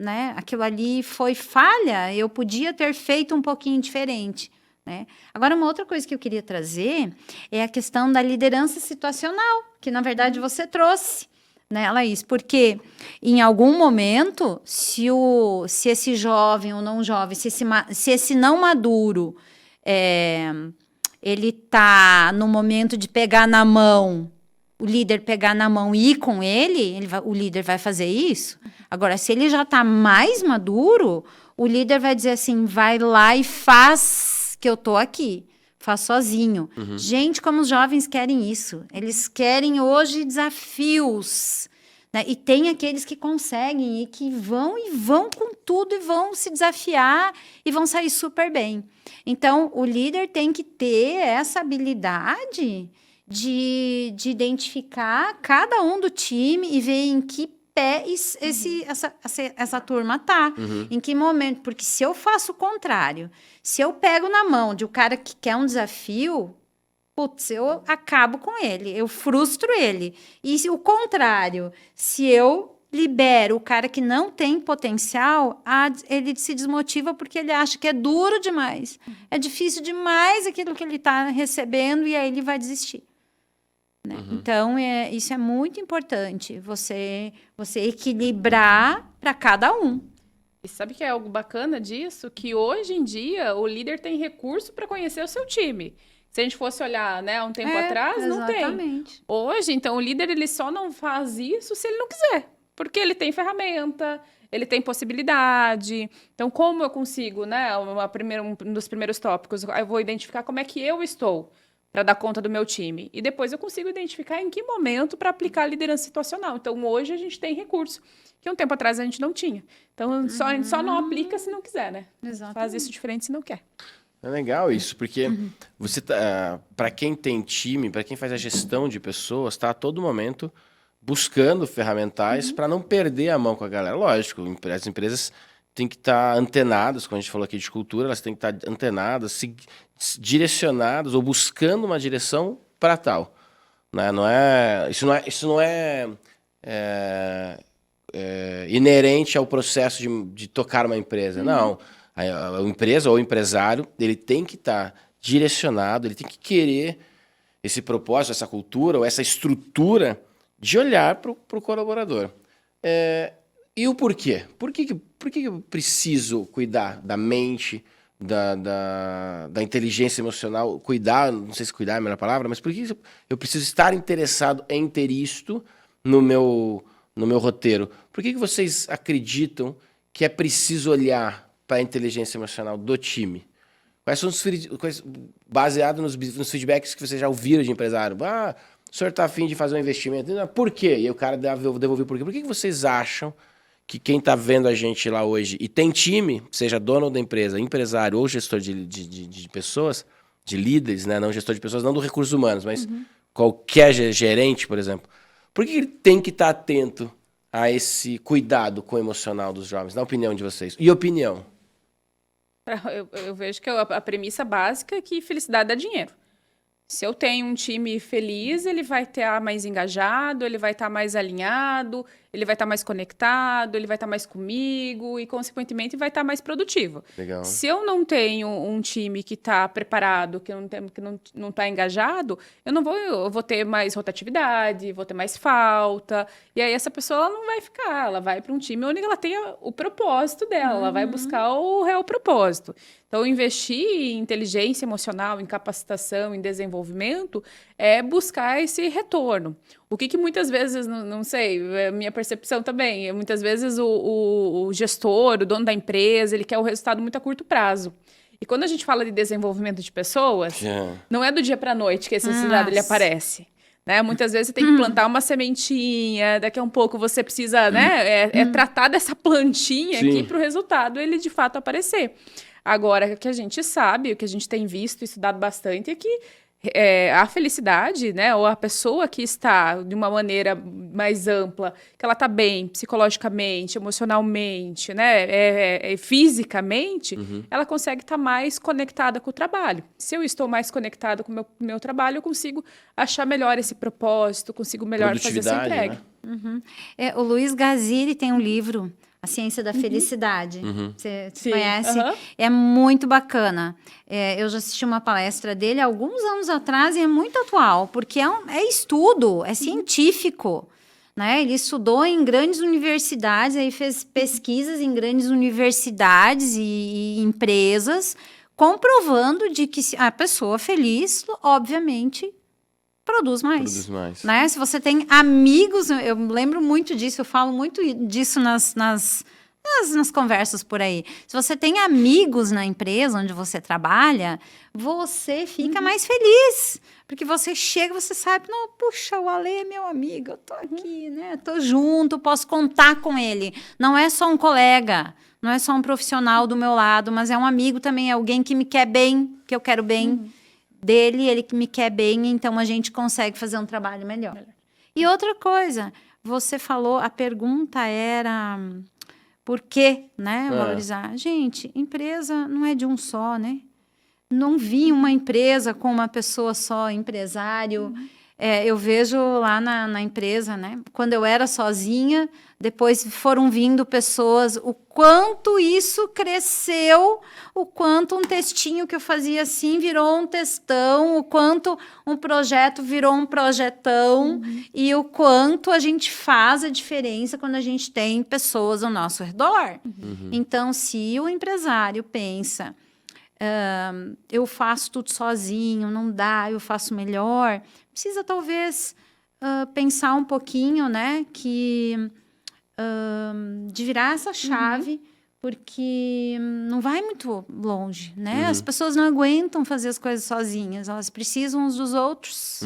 né, aquilo ali foi falha, eu podia ter feito um pouquinho diferente, né? Agora, uma outra coisa que eu queria trazer é a questão da liderança situacional, que na verdade você trouxe, né, Laís? Porque em algum momento, se esse jovem ou não jovem, se esse não maduro ele tá no momento de pegar na mão, o líder pegar na mão e ir com ele, o líder vai fazer isso. Agora, se ele já tá mais maduro, o líder vai dizer assim, vai lá e faz que eu tô aqui. Faz sozinho. Gente, como os jovens querem isso. Eles querem hoje desafios. Né? E tem aqueles que conseguem e que vão com tudo e vão se desafiar e vão sair super bem. Então, o líder tem que ter essa habilidade de identificar cada um do time e ver em que pé essa turma tá. Em que momento. Porque se eu faço o contrário, se eu pego na mão de um cara que quer um desafio... Putz, eu acabo com ele, eu frustro ele. E se o contrário, se eu libero o cara que não tem potencial, ele se desmotiva porque ele acha que é duro demais. É difícil demais aquilo que ele está recebendo e aí ele vai desistir. Né? Então, isso é muito importante, você equilibrar para cada um. E sabe que é algo bacana disso? Que hoje em dia o líder tem recurso para conhecer o seu time. Se a gente fosse olhar, né, há um tempo atrás, não tem. Hoje, então, o líder ele só não faz isso se ele não quiser. Porque ele tem ferramenta, ele tem possibilidade. Então, como eu consigo, né, um dos primeiros tópicos, eu vou identificar como é que eu estou para dar conta do meu time. E depois eu consigo identificar em que momento para aplicar a liderança situacional. Então, hoje a gente tem recurso que um tempo atrás a gente não tinha. Então, a gente só não aplica se não quiser, né? Exatamente. Faz isso diferente se não quer. É legal isso, porque você para quem tem time, para quem faz a gestão de pessoas, está a todo momento buscando ferramentais para não perder a mão com a galera. Lógico, as empresas têm que estar antenadas, como a gente falou aqui de cultura, elas têm que estar antenadas, direcionadas ou buscando uma direção para tal. Né? Isso não é inerente ao processo de tocar uma empresa, não. A empresa ou o empresário, ele tem que estar direcionado, ele tem que querer esse propósito, essa cultura ou essa estrutura de olhar para o colaborador. E o porquê? Por que eu preciso cuidar da mente, da inteligência emocional? Cuidar, não sei se cuidar é a melhor palavra, mas por que eu preciso estar interessado em ter isto no meu roteiro? Por que vocês acreditam que é preciso olhar para a inteligência emocional do time? Quais são baseado nos feedbacks que vocês já ouviram de empresário? O senhor está afim de fazer um investimento? Por quê? E o cara devolveu por quê? Por que vocês acham que quem está vendo a gente lá hoje e tem time, seja dono da empresa, empresário ou gestor de pessoas, de líderes, né? Não gestor de pessoas, não do recursos humanos, mas qualquer gerente, por exemplo, por que ele tem que estar atento a esse cuidado com o emocional dos jovens, na opinião de vocês? E opinião? Eu vejo que a premissa básica é que felicidade dá dinheiro. Se eu tenho um time feliz, ele vai estar mais engajado, ele vai estar mais alinhado, ele vai estar mais conectado, ele vai estar mais comigo e, consequentemente, vai estar mais produtivo. Legal. Se eu não tenho um time que está preparado, que não está engajado, eu vou ter mais rotatividade, vou ter mais falta. E aí essa pessoa ela não vai ficar, ela vai para um time onde ela tenha o propósito dela, ela vai buscar o real propósito. Então, investir em inteligência emocional, em capacitação, em desenvolvimento, é buscar esse retorno. O que muitas vezes, não sei, é a minha percepção também, muitas vezes o gestor, o dono da empresa, ele quer o resultado muito a curto prazo. E quando a gente fala de desenvolvimento de pessoas, não é do dia para a noite que esse resultado ele aparece. Né? Muitas vezes você tem que plantar uma sementinha, daqui a um pouco você precisa tratar dessa plantinha aqui para o resultado ele de fato aparecer. Agora, o que a gente sabe, o que a gente tem visto e estudado bastante é que a felicidade, né, ou a pessoa que está de uma maneira mais ampla, que ela está bem psicologicamente, emocionalmente, né, fisicamente, ela consegue estar mais conectada com o trabalho. Se eu estou mais conectada com o meu trabalho, eu consigo achar melhor esse propósito, consigo melhor fazer essa entrega. Né? O Luiz Gaziri tem um livro, A Ciência da Felicidade. Você conhece? É muito bacana. Eu já assisti uma palestra dele há alguns anos atrás e é muito atual, porque é estudo, é científico. Né? Ele estudou em grandes universidades, aí fez pesquisas em grandes universidades e empresas, comprovando de que a pessoa feliz, obviamente, produz mais. Né? Se você tem amigos, eu lembro muito disso, eu falo muito disso nas conversas por aí. Se você tem amigos na empresa onde você trabalha, você fica mais feliz. Porque você chega, você sabe, não, puxa, o Ale é meu amigo, eu tô aqui, né? Tô junto, posso contar com ele. Não é só um colega, não é só um profissional do meu lado, mas é um amigo também, é alguém que me quer bem, que eu quero bem dele, ele que me quer bem, então a gente consegue fazer um trabalho melhor. E outra coisa, você falou, a pergunta era por que, né, valorizar? Gente, empresa não é de um só, né? Não vi uma empresa com uma pessoa só, empresário. Eu vejo lá na empresa, né? Quando eu era sozinha, depois foram vindo pessoas, o quanto isso cresceu, o quanto um textinho que eu fazia assim virou um textão, o quanto um projeto virou um projetão, e o quanto a gente faz a diferença quando a gente tem pessoas ao nosso redor. Então, se o empresário pensa, eu faço tudo sozinho, não dá, eu faço melhor, precisa talvez pensar um pouquinho, né, de virar essa chave, porque não vai muito longe, né? As pessoas não aguentam fazer as coisas sozinhas, elas precisam uns dos outros.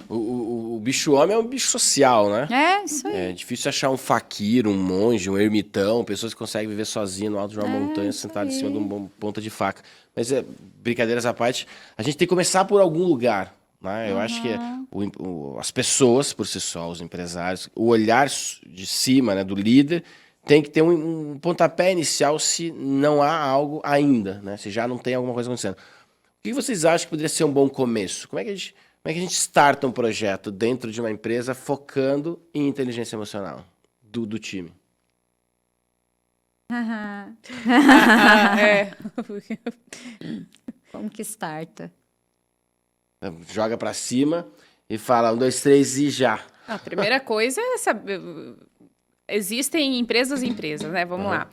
O bicho-homem é um bicho social, né? É, isso aí. É difícil achar um faquir, um monge, um ermitão, pessoas que conseguem viver sozinhas no alto de uma montanha, sentado em cima de uma ponta de faca. Mas, brincadeiras à parte, a gente tem que começar por algum lugar. Né? Eu acho que as pessoas, por si só, os empresários, o olhar de cima, né, do líder, tem que ter um pontapé inicial se não há algo ainda, né? Se já não tem alguma coisa acontecendo. O que vocês acham que poderia ser um bom começo? Como é que a gente starta um projeto dentro de uma empresa focando em inteligência emocional do time? Como que starta? Joga pra cima e fala 1, 2, 3 e já. A primeira coisa é saber. Existem empresas e empresas, né? Vamos lá.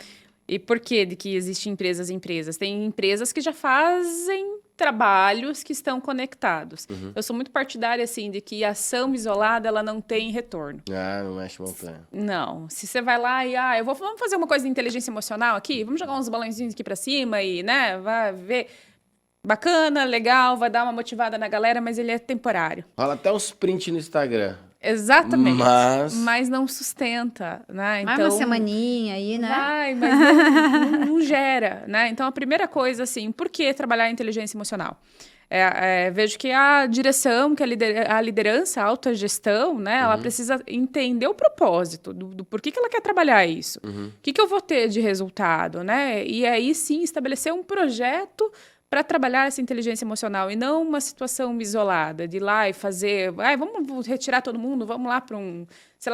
E por que existem empresas e empresas? Tem empresas que já fazem trabalhos que estão conectados. Eu sou muito partidária, assim, de que a ação isolada, ela não tem retorno. Não mexe montanha. Não. Se você vai lá e, vamos fazer uma coisa de inteligência emocional aqui? Vamos jogar uns balãozinhos aqui pra cima e, né, vai ver. Bacana, legal, vai dar uma motivada na galera, mas ele é temporário. Rola até uns print no Instagram. Exatamente. Mas não sustenta, né? Então, vai uma semaninha aí, né? Vai, mas não gera, né? Então, a primeira coisa, assim, por que trabalhar em inteligência emocional? Vejo que a direção, que a liderança, a autogestão, né, ela precisa entender o propósito do porquê que ela quer trabalhar isso. O que eu vou ter de resultado, né? E aí sim estabelecer um projeto para trabalhar essa inteligência emocional e não uma situação isolada de ir lá e fazer, vamos retirar todo mundo, vamos lá para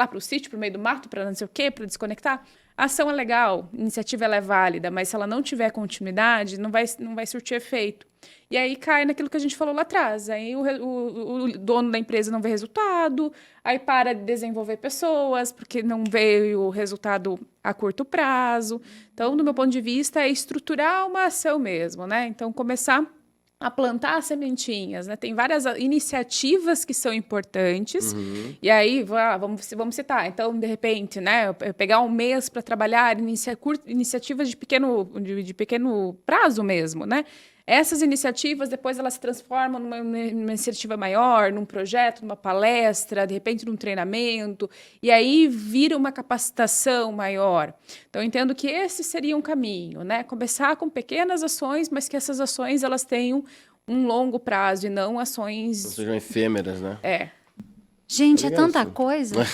para o sítio, para o meio do mato, para não sei o quê, para desconectar. A ação é legal, a iniciativa ela é válida, mas se ela não tiver continuidade, não vai surtir efeito. E aí cai naquilo que a gente falou lá atrás. Aí o dono da empresa não vê resultado, aí para de desenvolver pessoas, porque não vê o resultado a curto prazo. Então, do meu ponto de vista, é estruturar uma ação mesmo, né? Então, começar a plantar sementinhas, né? Tem várias iniciativas que são importantes. E aí, vamos citar. Então, de repente, né? Eu pegar um mês para trabalhar iniciativas de pequeno prazo mesmo, né? Essas iniciativas, depois elas se transformam numa iniciativa maior, num projeto, numa palestra, de repente num treinamento, e aí vira uma capacitação maior. Então, eu entendo que esse seria um caminho, né? Começar com pequenas ações, mas que essas ações elas tenham um longo prazo e não ações... Não sejam efêmeras, né? Gente, é tanta coisa.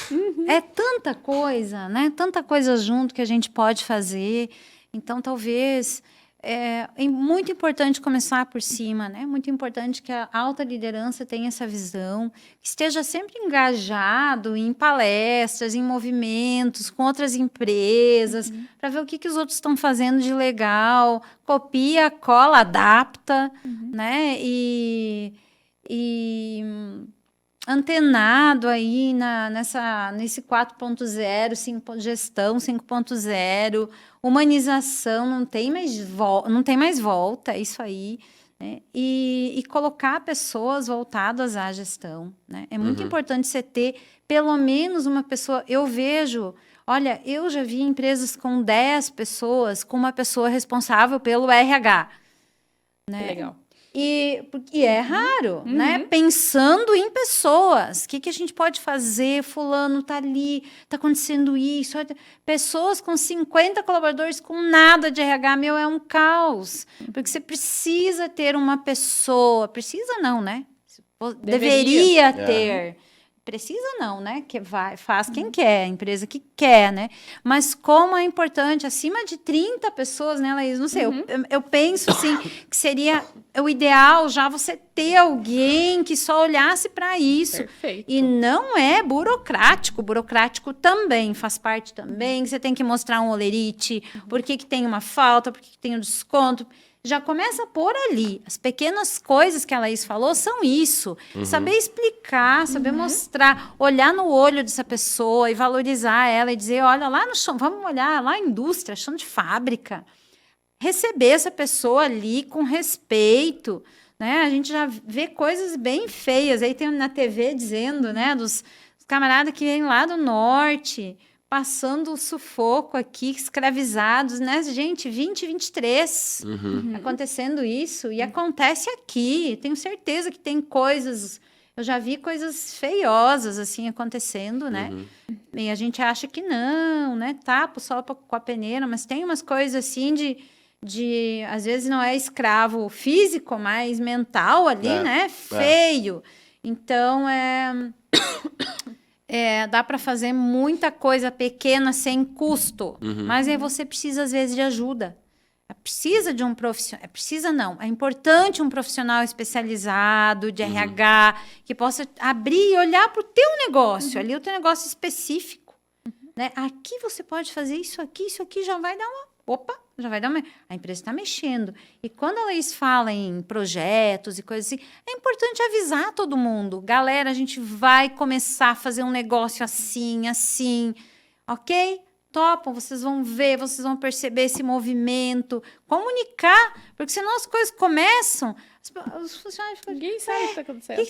É tanta coisa, né? Tanta coisa junto que a gente pode fazer. Então, talvez... É muito importante começar por cima, né? Muito importante que a alta liderança tenha essa visão, que esteja sempre engajado em palestras, em movimentos, com outras empresas, para ver o que os outros estão fazendo de legal, copia, cola, adapta, né? E antenado aí nesse 4.0, gestão 5.0, humanização, não tem mais volta, é isso aí, né? E colocar pessoas voltadas à gestão, né? É muito importante você ter pelo menos uma pessoa. Eu vejo, olha, eu já vi empresas com 10 pessoas, com uma pessoa responsável pelo RH, né? Legal. E é raro, né? Pensando em pessoas. O que a gente pode fazer? Fulano tá ali, tá acontecendo isso. Pessoas com 50 colaboradores com nada de RH, é um caos. Porque você precisa ter uma pessoa. Precisa não, né? Deveria ter. Precisa não, né? Faz quem quer, a empresa que quer, né? Mas como é importante, acima de 30 pessoas, né, Laís? Não sei, eu penso, assim, que seria o ideal já você ter alguém que só olhasse para isso. Perfeito. E não é burocrático. Burocrático também, faz parte também. Você tem que mostrar um holerite, por que tem uma falta, por que tem um desconto. Já começa por ali. As pequenas coisas que a Laís falou são isso. Saber explicar, saber mostrar, olhar no olho dessa pessoa e valorizar ela e dizer, olha, lá no chão, vamos olhar lá na indústria, chão de fábrica. Receber essa pessoa ali com respeito, né? A gente já vê coisas bem feias. Aí tem na TV dizendo, né, dos camaradas que vêm lá do norte, passando o sufoco aqui, escravizados, né? Gente, 2023 acontecendo isso. E acontece aqui. Tenho certeza que tem coisas... Eu já vi coisas feiosas, assim, acontecendo, né? E a gente acha que não, né? Tapa o sol com a peneira, mas tem umas coisas, assim, às vezes não é escravo físico, mas mental ali, né? Feio. Então, dá para fazer muita coisa pequena sem custo, mas aí você precisa, às vezes, de ajuda. Precisa de um profissional, é importante um profissional especializado de RH, que possa abrir e olhar para o teu negócio, ali o teu negócio específico. Né? Aqui você pode fazer isso aqui já vai dar uma... Opa, já vai dar uma... A empresa está mexendo. E quando eles falam em projetos e coisas assim, é importante avisar todo mundo. Galera, a gente vai começar a fazer um negócio assim, ok? Topam, vocês vão ver, vocês vão perceber esse movimento. Comunicar, porque senão as coisas começam... Os funcionários ficam... Ninguém sabe o que está acontecendo.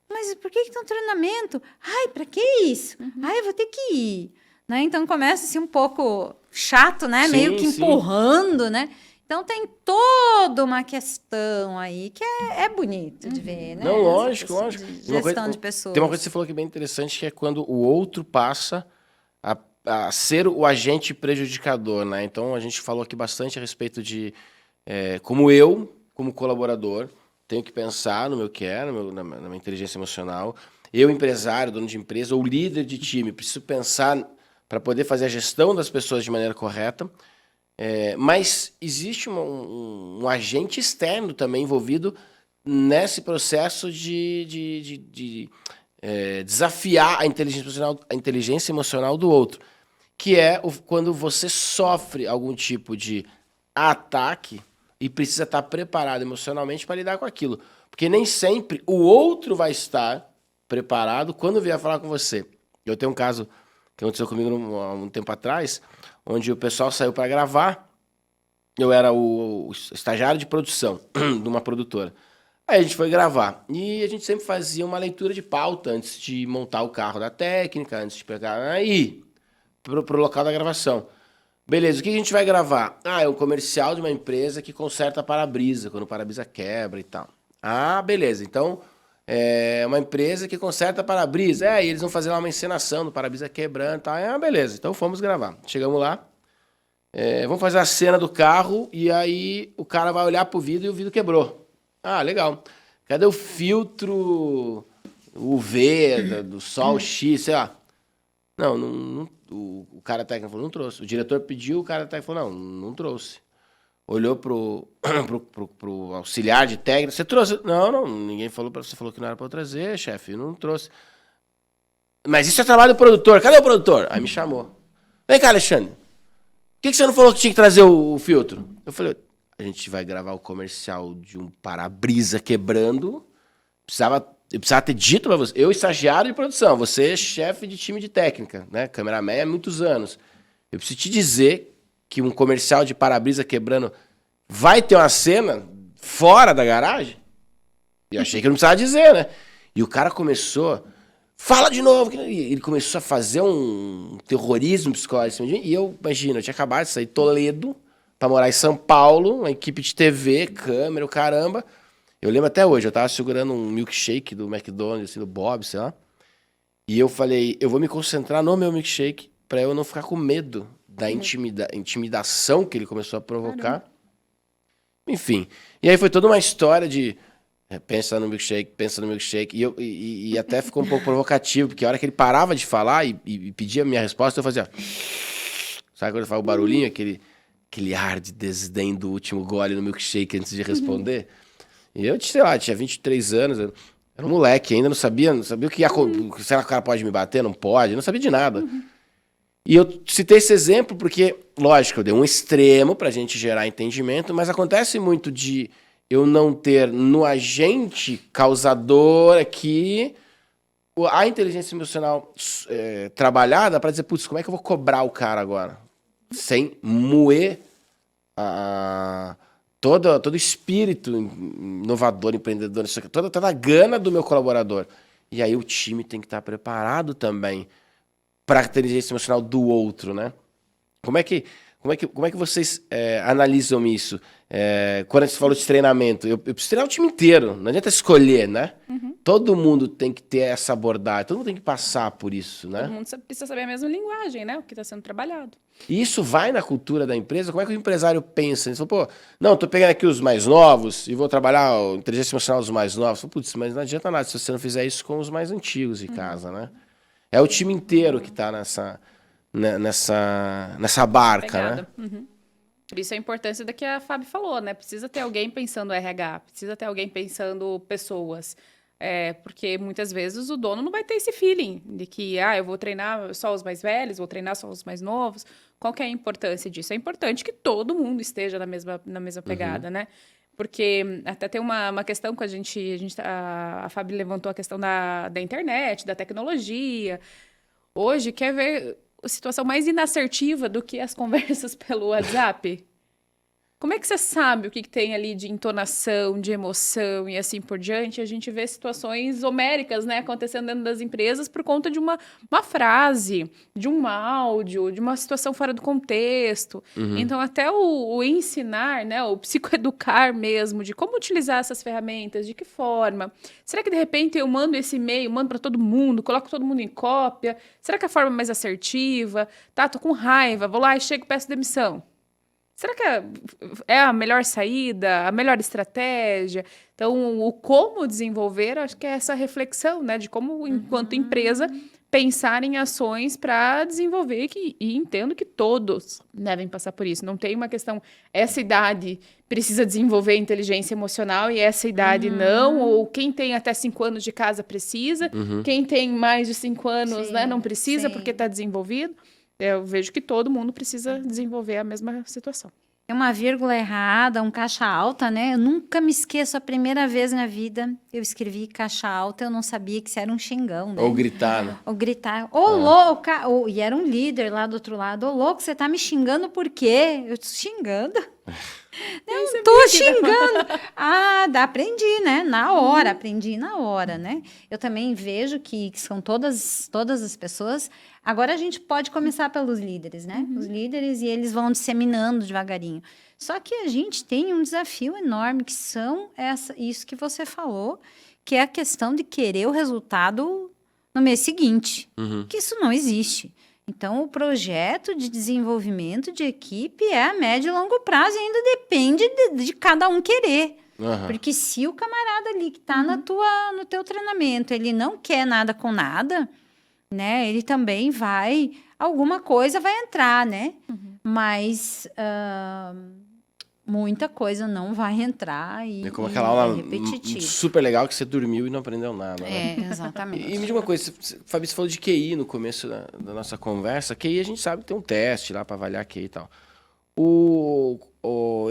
Mas por que está um treinamento? Ai, para que isso? Ai, eu vou ter que ir. Né? Então, começa assim um pouco chato, né? Sim, meio que empurrando, né? Então, tem toda uma questão aí que é bonito de ver, né? Não, lógico. Gestão de pessoas. Tem uma coisa que você falou que é bem interessante, que é quando o outro passa a ser o agente prejudicador, né? Então, a gente falou aqui bastante a respeito de como eu, como colaborador, tenho que pensar no meu care, na minha inteligência emocional. Eu, empresário, dono de empresa ou líder de time, preciso pensar para poder fazer a gestão das pessoas de maneira correta. Mas existe um agente externo também envolvido nesse processo de desafiar a inteligência emocional do outro, que é quando você sofre algum tipo de ataque e precisa estar preparado emocionalmente para lidar com aquilo. Porque nem sempre o outro vai estar preparado quando vier falar com você. Eu tenho um caso que aconteceu comigo há um tempo atrás, onde o pessoal saiu para gravar. Eu era o estagiário de produção de uma produtora. Aí a gente foi gravar. E a gente sempre fazia uma leitura de pauta antes de montar o carro da técnica, antes de pegar aí pro local da gravação. Beleza, o que a gente vai gravar? É um comercial de uma empresa que conserta para-brisa, quando o para-brisa quebra e tal. Beleza. Então, é uma empresa que conserta para-brisa. E eles vão fazer lá uma encenação do para-brisa quebrando e tal. Beleza. Então, fomos gravar. Chegamos lá. Vamos fazer a cena do carro e aí o cara vai olhar pro vidro e o vidro quebrou. Legal. Cadê o filtro UV do sol X, sei lá? Não, o cara técnico falou, não trouxe. O diretor pediu, o cara técnico falou, não trouxe. Olhou pro auxiliar de técnico, você trouxe? Não, ninguém falou para você, falou que não era para eu trazer, chefe, não trouxe. Mas isso é trabalho do produtor, cadê o produtor? Aí me chamou. Vem cá, Alexandre, por que você não falou que tinha que trazer o filtro? Eu falei, a gente vai gravar o comercial de um para-brisa quebrando, eu precisava ter dito para você, eu estagiário de produção, você chefe de time de técnica, né? Cameraman há muitos anos. Eu preciso te dizer que um comercial de para-brisa quebrando vai ter uma cena fora da garagem? E eu achei que eu não precisava dizer, né? E o cara começou, fala de novo. Ele começou a fazer um terrorismo psicológico em cima de mim. E eu, imagina, eu tinha acabado de sair de Toledo para morar em São Paulo, uma equipe de TV, câmera, o caramba. Eu lembro até hoje, eu tava segurando um milkshake do McDonald's, assim, do Bob, sei lá. E eu falei, eu vou me concentrar no meu milkshake pra eu não ficar com medo da intimidação que ele começou a provocar. Caramba. Enfim. E aí foi toda uma história de pensa no milkshake. E até ficou um pouco provocativo, porque a hora que ele parava de falar e pedia a minha resposta, eu fazia... Sabe quando ele faz o barulhinho? Aquele ar de desdém do último gole no milkshake antes de responder? E eu, sei lá, tinha 23 anos, eu era um moleque ainda, não sabia o que ia... Será que o cara pode me bater? Não pode, eu não sabia de nada. E eu citei esse exemplo porque, lógico, eu dei um extremo pra gente gerar entendimento, mas acontece muito de eu não ter no agente causador aqui a inteligência emocional trabalhada pra dizer, putz, como é que eu vou cobrar o cara agora? Sem moer todo o espírito inovador, empreendedor, toda a gana do meu colaborador. E aí o time tem que estar preparado também para a inteligência emocional do outro, né? Como é que vocês analisam isso? Quando a gente falou de treinamento, eu preciso treinar o time inteiro, não adianta escolher, né? Uhum. Todo mundo tem que ter essa abordagem, todo mundo tem que passar por isso, né? Todo mundo precisa saber a mesma linguagem, né? O que está sendo trabalhado. E isso vai na cultura da empresa? Como é que o empresário pensa? Ele fala, tô pegando aqui os mais novos e vou trabalhar a inteligência emocional dos mais novos. Putz, mas não adianta nada se você não fizer isso com os mais antigos de casa, né? É o time inteiro que está nessa barca, né? Uhum. Por isso a importância da que a Fábio falou, né? Precisa ter alguém pensando RH, precisa ter alguém pensando pessoas. Porque muitas vezes o dono não vai ter esse feeling de que eu vou treinar só os mais velhos, vou treinar só os mais novos. Qual que é a importância disso? É importante que todo mundo esteja na mesma pegada, né? Porque até tem uma questão que a Fábio levantou a questão da internet, da tecnologia. Hoje, quer ver a situação mais inassertiva do que as conversas pelo WhatsApp? Como é que você sabe o que tem ali de entonação, de emoção e assim por diante? A gente vê situações homéricas, né, acontecendo dentro das empresas por conta de uma frase, de um áudio, de uma situação fora do contexto. Uhum. Então, até o ensinar, né, o psicoeducar mesmo, de como utilizar essas ferramentas, de que forma. Será que, de repente, eu mando esse e-mail, mando para todo mundo, coloco todo mundo em cópia? Será que é a forma mais assertiva? Tô com raiva, vou lá e chego e peço demissão. será que é a melhor saída, a melhor estratégia? Então, o como desenvolver, acho que é essa reflexão, né? De como, enquanto empresa, pensar em ações para desenvolver, e entendo que todos devem passar por isso. Não tem uma questão, essa idade precisa desenvolver inteligência emocional e essa idade não, ou quem tem até 5 anos de casa precisa, quem tem mais de 5 anos, Sim, né, não precisa sim. porque está desenvolvido. Eu vejo que todo mundo precisa desenvolver a mesma situação. Tem uma vírgula errada, um caixa alta, né? Eu nunca me esqueço, a primeira vez na vida eu escrevi caixa alta, eu não sabia que isso era um xingão, né? Ou gritar, né? Ou gritar, ô louca! E era um líder lá do outro lado, ô louco, você tá me xingando por quê? Eu tô xingando. Eu não tô xingando. Aprendi, né? Aprendi na hora, né? Eu também vejo que são todas as pessoas. Agora a gente pode começar pelos líderes, né? Os líderes, e eles vão disseminando devagarinho. Só que a gente tem um desafio enorme, que são isso que você falou, que é a questão de querer o resultado no mês seguinte. Que isso não existe. Então, o projeto de desenvolvimento de equipe é a médio e longo prazo e ainda depende de cada um querer. Porque se o camarada ali que está no teu treinamento, ele não quer nada com nada, né? Ele também alguma coisa vai entrar, né? Mas muita coisa não vai entrar e É como aquela aula repetitivo. super legal que você dormiu e não aprendeu nada, né? Exatamente. E me diga uma coisa, Fabi, você falou de QI no começo da nossa conversa. QI a gente sabe que tem um teste lá para avaliar QI e tal.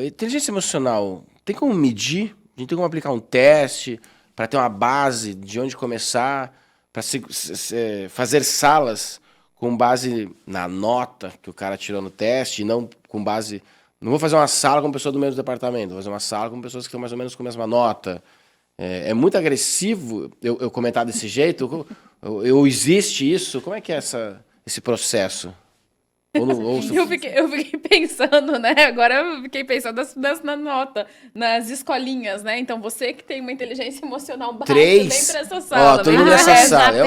Inteligência emocional, tem como medir? A gente tem como aplicar um teste para ter uma base de onde começar, para fazer salas com base na nota que o cara tirou no teste e não com base... Não vou fazer uma sala com pessoas do mesmo departamento, vou fazer uma sala com pessoas que estão mais ou menos com a mesma nota. É muito agressivo eu comentar desse jeito? Existe isso? Como é que é esse processo? Eu fiquei pensando, né? Agora eu fiquei pensando na nota, nas escolinhas, né? Então, você que tem uma inteligência emocional baixa, vem pra essa sala. Todo mundo nessa sala.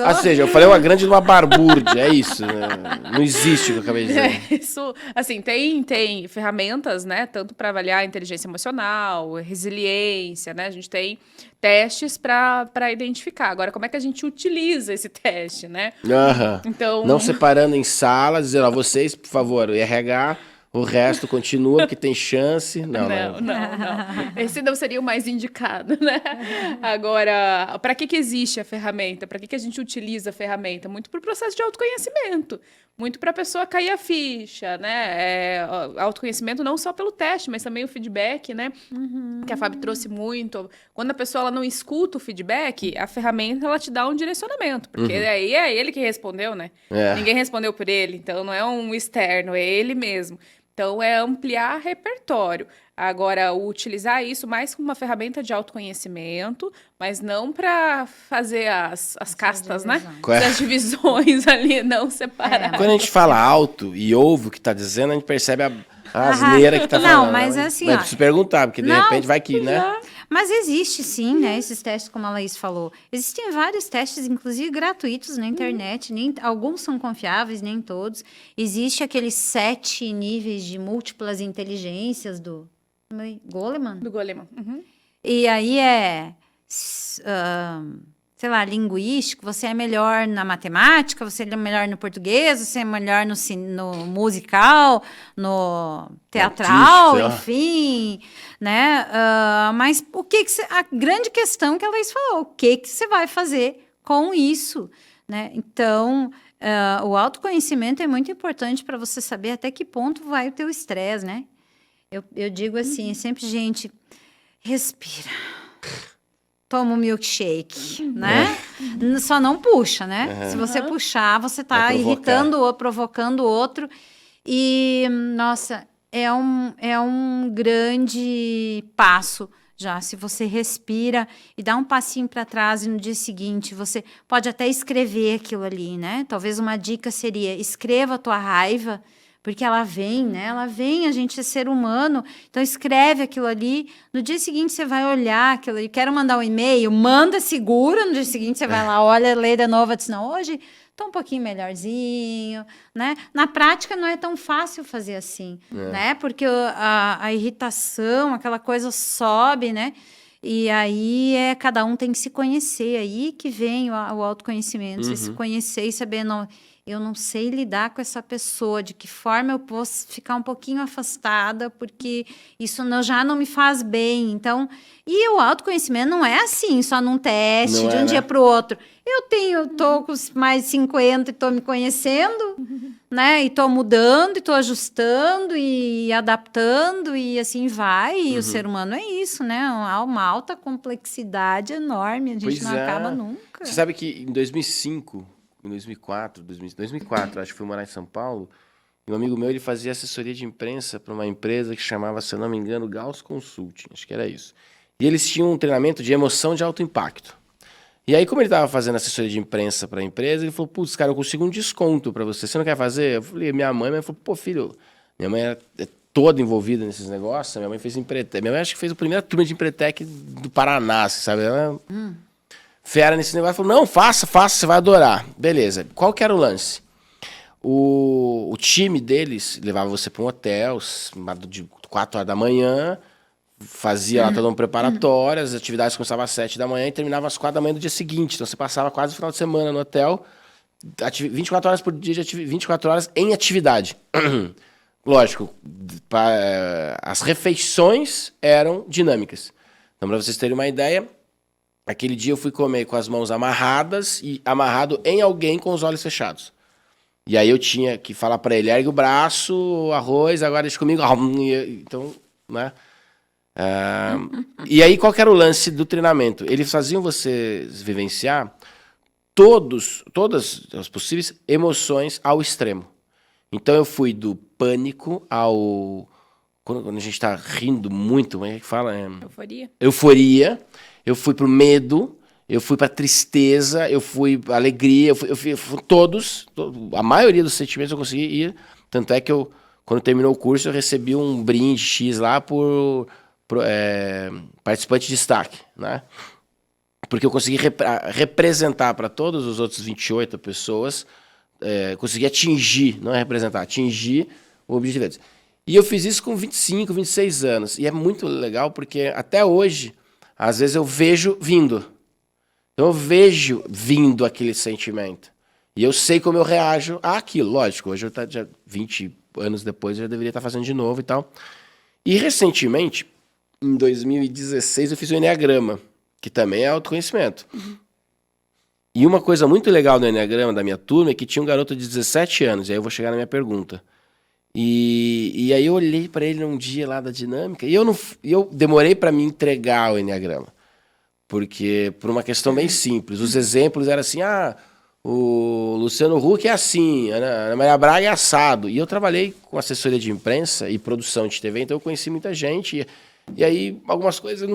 Ou seja, eu falei uma grande de uma barbúrdia, é isso. Né? Não existe o que eu acabei de dizer. Isso, assim, tem ferramentas, né? Tanto para avaliar a inteligência emocional, resiliência, né? A gente tem testes para identificar. Agora, como é que a gente utiliza esse teste, né? Então... Não separando em salas, dizendo, vocês, por favor, o RH, o resto continua, porque tem chance. Não. Esse não seria o mais indicado, né? Agora, para que existe a ferramenta? Para que a gente utiliza a ferramenta? Muito para o processo de autoconhecimento. Muito para a pessoa cair a ficha, né? Autoconhecimento não só pelo teste, mas também o feedback, né? Que a Fábio trouxe muito. Quando a pessoa ela não escuta o feedback, a ferramenta ela te dá um direcionamento. Porque aí é ele que respondeu, né? Ninguém respondeu por ele. Então, não é um externo, é ele mesmo. Então, é ampliar repertório. Agora, utilizar isso mais como uma ferramenta de autoconhecimento, mas não para fazer as castas, né? As divisões ali, não separadas. Quando a gente fala alto e ouve o que está dizendo, a gente percebe a asneira que está falando. Não, mas assim... Mas preciso perguntar, porque de repente vai que, né? Mas existe sim, né, esses testes, como a Laís falou. Existem vários testes, inclusive gratuitos na internet. Alguns são confiáveis, nem todos. Existe aqueles 7 níveis de múltiplas inteligências do Goleman. Do Goleman. E aí sei lá, linguístico, você é melhor na matemática, você é melhor no português, você é melhor no musical, no teatral, enfim, né? Mas a grande questão que a Laís falou, o que você vai fazer com isso, né? Então, o autoconhecimento é muito importante para você saber até que ponto vai o teu estresse, né? Eu digo assim, sempre, gente, respira. Toma um milkshake, né? Só não puxa, né? Se você puxar, você tá irritando ou provocando o outro. E, nossa, é um grande passo já. Se você respira e dá um passinho para trás e no dia seguinte você pode até escrever aquilo ali, né? Talvez uma dica seria, escreva a tua raiva, porque ela vem, né? Ela vem, a gente é ser humano, então escreve aquilo ali, no dia seguinte você vai olhar aquilo ali, quero mandar um e-mail, manda, segura, no dia seguinte você vai lá, olha, lê de novo, diz, não, hoje tô um pouquinho melhorzinho, né? Na prática não é tão fácil fazer assim, né? Porque a irritação, aquela coisa sobe, né? E aí cada um tem que se conhecer, aí que vem o autoconhecimento, você se conhecer e saber, não, eu não sei lidar com essa pessoa, de que forma eu posso ficar um pouquinho afastada, porque isso já não me faz bem. Então, e o autoconhecimento não é assim, só num teste, Não de um dia para o outro. Eu tô com mais de 50 e tô me conhecendo, né? E tô mudando, e tô ajustando, e adaptando, e assim vai. E o ser humano é isso, né? Uma alta complexidade enorme, a gente Pois não acaba nunca. Você sabe que em 2005... Em 2004, acho que fui morar em São Paulo, e um amigo meu, ele fazia assessoria de imprensa para uma empresa que chamava, se eu não me engano, Gauss Consulting, acho que era isso. E eles tinham um treinamento de emoção de alto impacto. E aí, como ele estava fazendo assessoria de imprensa para a empresa, ele falou, putz, cara, eu consigo um desconto para você, você não quer fazer? Eu falei, minha mãe falou, pô, filho, minha mãe é toda envolvida nesses negócios, minha mãe fez Empretec, minha mãe acho que fez a primeira turma de Empretec do Paraná, sabe? Ela... fera nesse negócio, falou, não, faça, você vai adorar. Beleza, qual que era o lance? O time deles levava você para um hotel, de 4 horas da manhã, fazia lá todo um preparatório, as atividades começavam às 7 da manhã e terminavam às 4 da manhã do dia seguinte. Então você passava quase o final de semana no hotel, 24 horas por dia, 24 horas em atividade. Lógico, as refeições eram dinâmicas. Então, para vocês terem uma ideia, aquele dia eu fui comer com as mãos amarradas e amarrado em alguém com os olhos fechados. E aí eu tinha que falar para ele, ergue o braço, arroz, agora deixa comigo. Então, né? E aí qual que era o lance do treinamento? Eles faziam você vivenciar todas as possíveis emoções ao extremo. Então eu fui do pânico ao... Quando a gente está rindo muito, como é que fala? Euforia. Eu fui pro medo, eu fui pra tristeza, eu fui pra alegria, eu fui a maioria dos sentimentos eu consegui ir. Tanto é que quando terminou o curso, eu recebi um brinde X lá por participante de destaque, né? Porque eu consegui representar para todos os outros 28 pessoas, consegui atingir, não é representar, atingir o objetivo deles. E eu fiz isso com 25, 26 anos. E é muito legal porque até hoje... Às vezes eu vejo vindo. Então eu vejo vindo aquele sentimento. E eu sei como eu reajo àquilo. Lógico, hoje já 20 anos depois eu já deveria estar fazendo de novo e tal. E recentemente, em 2016, eu fiz o Enneagrama, que também é autoconhecimento. E uma coisa muito legal do Enneagrama da minha turma é que tinha um garoto de 17 anos. E aí eu vou chegar na minha pergunta. E aí eu olhei para ele num dia lá da dinâmica e eu demorei para me entregar o Enneagrama. Porque, por uma questão bem simples, os exemplos eram assim, o Luciano Huck é assim, a Ana Maria Braga é assado. E eu trabalhei com assessoria de imprensa e produção de TV, então eu conheci muita gente. E aí algumas coisas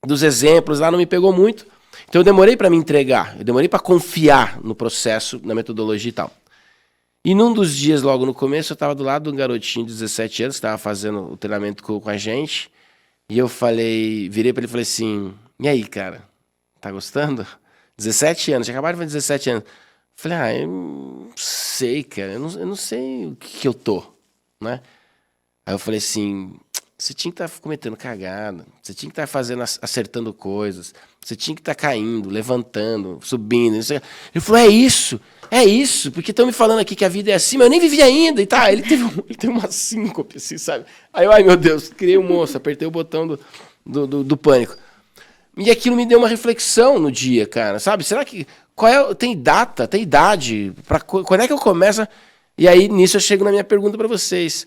dos exemplos lá não me pegou muito. Então eu demorei para me entregar, eu demorei para confiar no processo, na metodologia e tal. E num dos dias, logo no começo, eu estava do lado de um garotinho de 17 anos, que estava fazendo o treinamento com a gente. E eu virei para ele e falei assim, e aí, cara, tá gostando? 17 anos, já acabaram de fazer 17 anos. Falei, eu não sei, cara, eu não sei o que eu tô, né? Aí eu falei assim, você tinha que estar cometendo cagada, você tinha que estar acertando coisas, você tinha que estar caindo, levantando, subindo. Ele falou, é isso, porque estão me falando aqui que a vida é assim, mas eu nem vivi ainda. E tá, ele teve uma síncope, assim, sabe? Aí eu, ai meu Deus, criei um monstro, apertei o botão do pânico. E aquilo me deu uma reflexão no dia, cara, sabe? Será que... tem data, tem idade? Quando é que eu começo? E aí, nisso, eu chego na minha pergunta para vocês.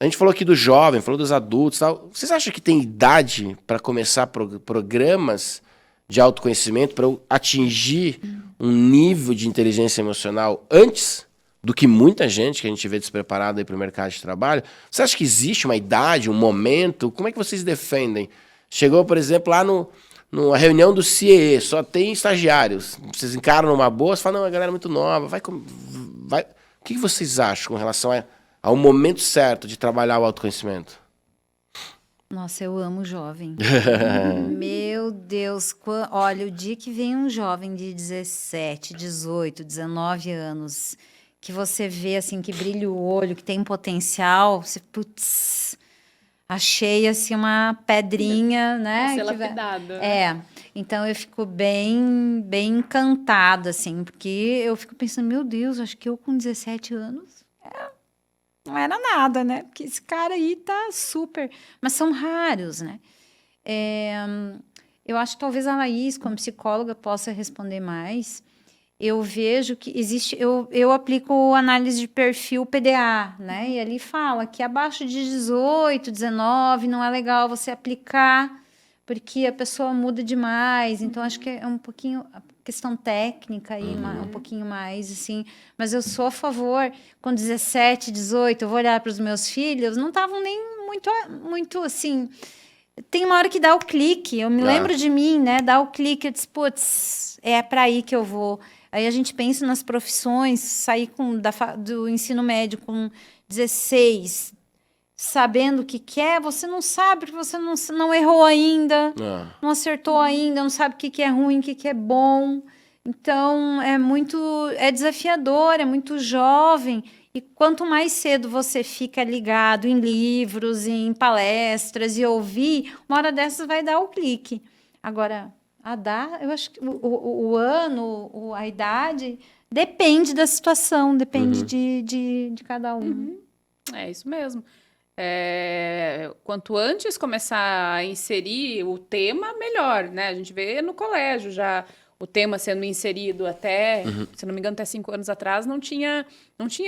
A gente falou aqui do jovem, falou dos adultos e tal. Vocês acham que tem idade para começar programas de autoconhecimento para eu atingir um nível de inteligência emocional antes do que muita gente que a gente vê despreparada para o mercado de trabalho? Você acha que existe uma idade, um momento? Como é que vocês defendem? Chegou, por exemplo, lá numa reunião do CIE, só tem estagiários. Vocês encaram numa boa, você fala, não, a galera é muito nova. Vai. O que vocês acham com relação ao momento certo de trabalhar o autoconhecimento? Nossa, eu amo jovem. Meu Deus, olha, o dia que vem um jovem de 17, 18, 19 anos, que você vê assim, que brilha o olho, que tem potencial, você, putz, achei assim uma pedrinha, né? Ser lapidado. Então eu fico bem, bem encantada, assim, porque eu fico pensando, meu Deus, acho que eu com 17 anos não era nada, né? Porque esse cara aí tá super. Mas são raros, né? Eu acho que talvez a Laís, como psicóloga, possa responder mais. Eu vejo que existe. Eu aplico análise de perfil PDA, né? E ali fala que abaixo de 18, 19 não é legal você aplicar, porque a pessoa muda demais. Então, acho que é um pouquinho questão técnica aí, um pouquinho mais, assim. Mas eu sou a favor, com 17, 18, eu vou olhar para os meus filhos, não estavam nem muito, assim... Tem uma hora que dá o clique, eu me lembro de mim, né? Dá o clique, eu disse, putz, é para aí que eu vou. Aí a gente pensa nas profissões, sair do ensino médio com 16, sabendo o que quer, você não sabe, porque você não errou ainda, não acertou ainda, não sabe o que é ruim, o que é bom. Então, é desafiador, é muito jovem. E quanto mais cedo você fica ligado em livros, em palestras e ouvir, uma hora dessas vai dar o clique. Agora, eu acho que o ano, a idade, depende da situação, depende de cada um. É isso mesmo. Quanto antes começar a inserir o tema, melhor, né? A gente vê no colégio já o tema sendo inserido até, se não me engano, até 5 anos atrás, não tinha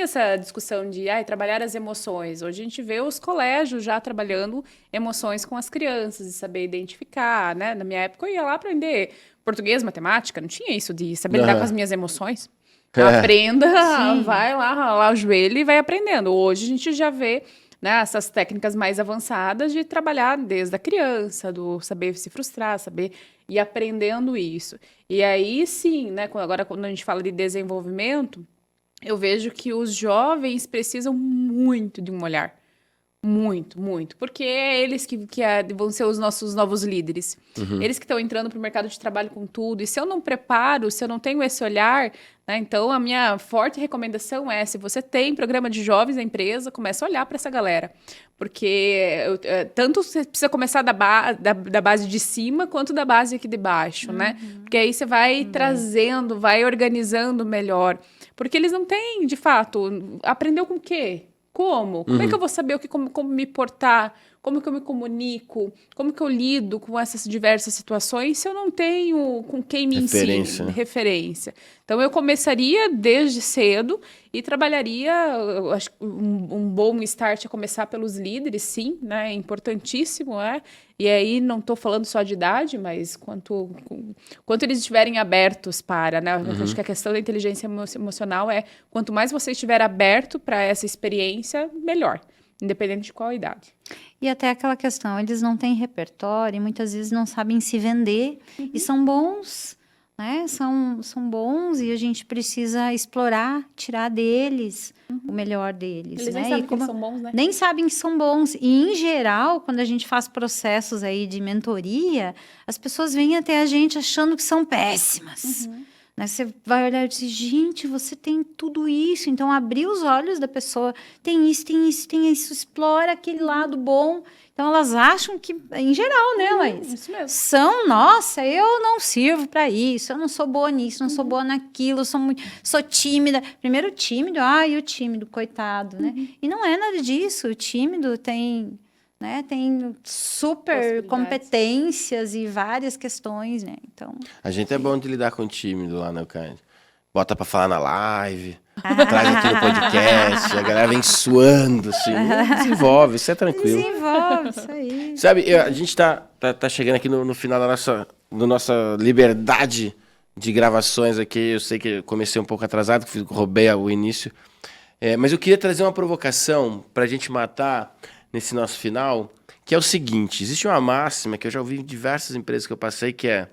essa discussão de trabalhar as emoções. Hoje a gente vê os colégios já trabalhando emoções com as crianças, de saber identificar, né? Na minha época eu ia lá aprender português, matemática, não tinha isso de saber lidar com as minhas emoções. Aprenda, vai lá, ralar o joelho e vai aprendendo. Hoje a gente já vê, né, essas técnicas mais avançadas de trabalhar desde a criança, do saber se frustrar, saber ir aprendendo isso. E aí, sim, né, agora quando a gente fala de desenvolvimento, eu vejo que os jovens precisam muito de um olhar. Muito, muito. Porque é eles que vão ser os nossos novos líderes. Eles que estão entrando para o mercado de trabalho com tudo. E se eu não preparo, se eu não tenho esse olhar, né, então a minha forte recomendação é, se você tem programa de jovens na empresa, comece a olhar para essa galera. Porque tanto você precisa começar da base de cima, quanto da base aqui de baixo, né? Porque aí você vai trazendo, vai organizando melhor. Porque eles não têm, de fato, aprendeu com o quê? Como? Como é que eu vou saber como me portar? Como que eu me comunico? Como que eu lido com essas diversas situações se eu não tenho com quem me ensine? Referência. Então, eu começaria desde cedo e trabalharia, eu acho que um bom start é começar pelos líderes, sim, né? É importantíssimo, né? E aí, não estou falando só de idade, mas quanto eles estiverem abertos para, né? Eu acho que a questão da inteligência emocional quanto mais você estiver aberto para essa experiência, melhor, independente de qual idade. E até aquela questão, eles não têm repertório, muitas vezes não sabem se vender, e são bons, né? São bons e a gente precisa explorar, tirar deles o melhor deles. Eles né? nem sabem que eles são bons, né? Nem sabem que são bons. E, em geral, quando a gente faz processos aí de mentoria, as pessoas vêm até a gente achando que são péssimas. Né? Você vai olhar e dizer, gente, você tem tudo isso. Então, abrir os olhos da pessoa. Tem isso, tem isso, tem isso. Explora aquele lado bom. Então, elas acham que, em geral, né, Laís? Isso mesmo. Nossa, eu não sirvo para isso. Eu não sou boa nisso, não sou boa naquilo. Sou tímida. Primeiro, tímido. Ai, o tímido, coitado, né? E não é nada disso. O tímido tem... né? Tem super competências e várias questões, né? Então, a gente é bom de lidar com o tímido lá, né, Cândido? Bota pra falar na live, traz aqui no podcast, a galera vem suando, assim. Desenvolve, isso é tranquilo. Desenvolve, isso aí. Sabe, a gente tá chegando aqui no final da nossa liberdade de gravações aqui. Eu sei que eu comecei um pouco atrasado, roubei o início. Mas eu queria trazer uma provocação pra gente matar nesse nosso final, que é o seguinte: existe uma máxima que eu já ouvi em diversas empresas que eu passei, que é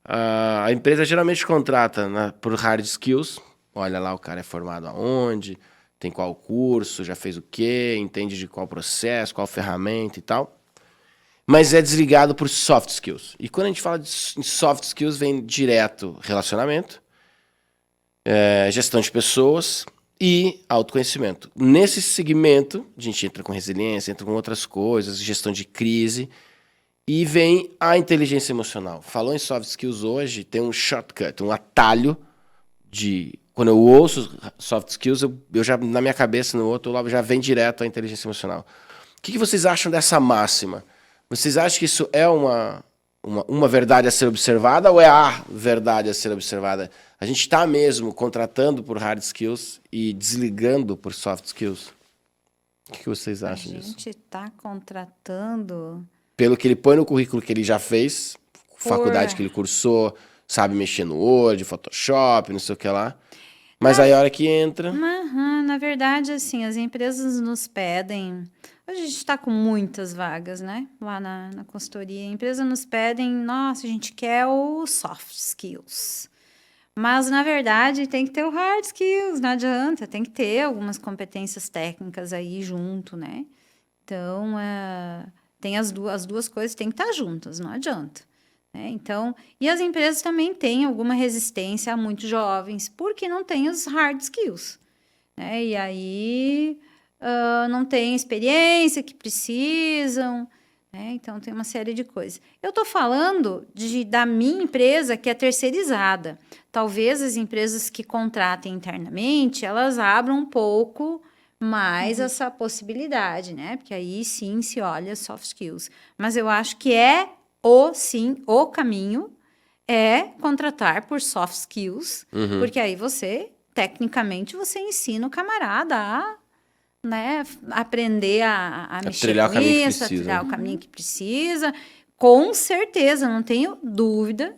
a empresa geralmente contrata por hard skills. Olha lá, o cara é formado aonde, tem qual curso, já fez o quê, entende de qual processo, qual ferramenta e tal. mas é desligado por soft skills. E quando a gente fala de soft skills, vem direto relacionamento, gestão de pessoas e autoconhecimento. Nesse segmento, a gente entra com resiliência, entra com outras coisas, gestão de crise, e vem a inteligência emocional. Falou em soft skills hoje, tem um shortcut, um atalho de... Quando eu ouço soft skills, eu já, na minha cabeça, no outro lado, já vem direto a inteligência emocional. O que vocês acham dessa máxima? Vocês acham que isso é uma verdade a ser observada ou é a verdade a ser observada? A gente está mesmo contratando por hard skills e desligando por soft skills? O que vocês acham disso? A gente está contratando... Pelo que ele põe no currículo que ele já fez, faculdade que ele cursou, sabe mexer no Word, Photoshop, não sei o que lá. Mas aí a hora que entra... Na verdade, assim, as empresas nos pedem... Hoje a gente está com muitas vagas, né? Lá na consultoria. A empresa nos pedem, nossa, a gente quer o soft skills. Mas, na verdade, tem que ter o hard skills, não adianta. Tem que ter algumas competências técnicas aí junto, né? Então, tem as duas coisas têm que estar juntas, não adianta. Então, e as empresas também têm alguma resistência a muitos jovens, porque não têm os hard skills. E aí, não têm experiência que precisam, então tem uma série de coisas. Eu estou falando da minha empresa, que é terceirizada. Talvez as empresas que contratem internamente, elas abram um pouco mais essa possibilidade, né? Porque aí sim se olha soft skills. Mas eu acho que o caminho é contratar por soft skills, porque aí tecnicamente, você ensina o camarada a aprender a mexer com isso, a trilhar o caminho que precisa. Com certeza, não tenho dúvida.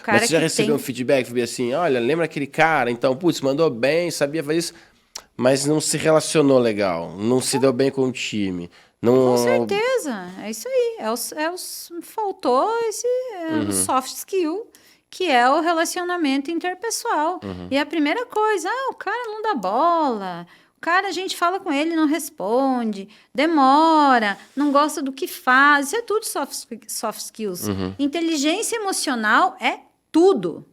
Mas você já recebeu um feedback, Fabi, assim, olha, lembra aquele cara? Então, putz, mandou bem, sabia fazer isso, mas não se relacionou legal, não se deu bem com o time. Com certeza, é isso aí. Faltou esse soft skill, que é o relacionamento interpessoal. E a primeira coisa, o cara não dá bola, o cara, a gente fala com ele, não responde, demora, não gosta do que faz, isso é tudo soft skills. Inteligência emocional é tudo.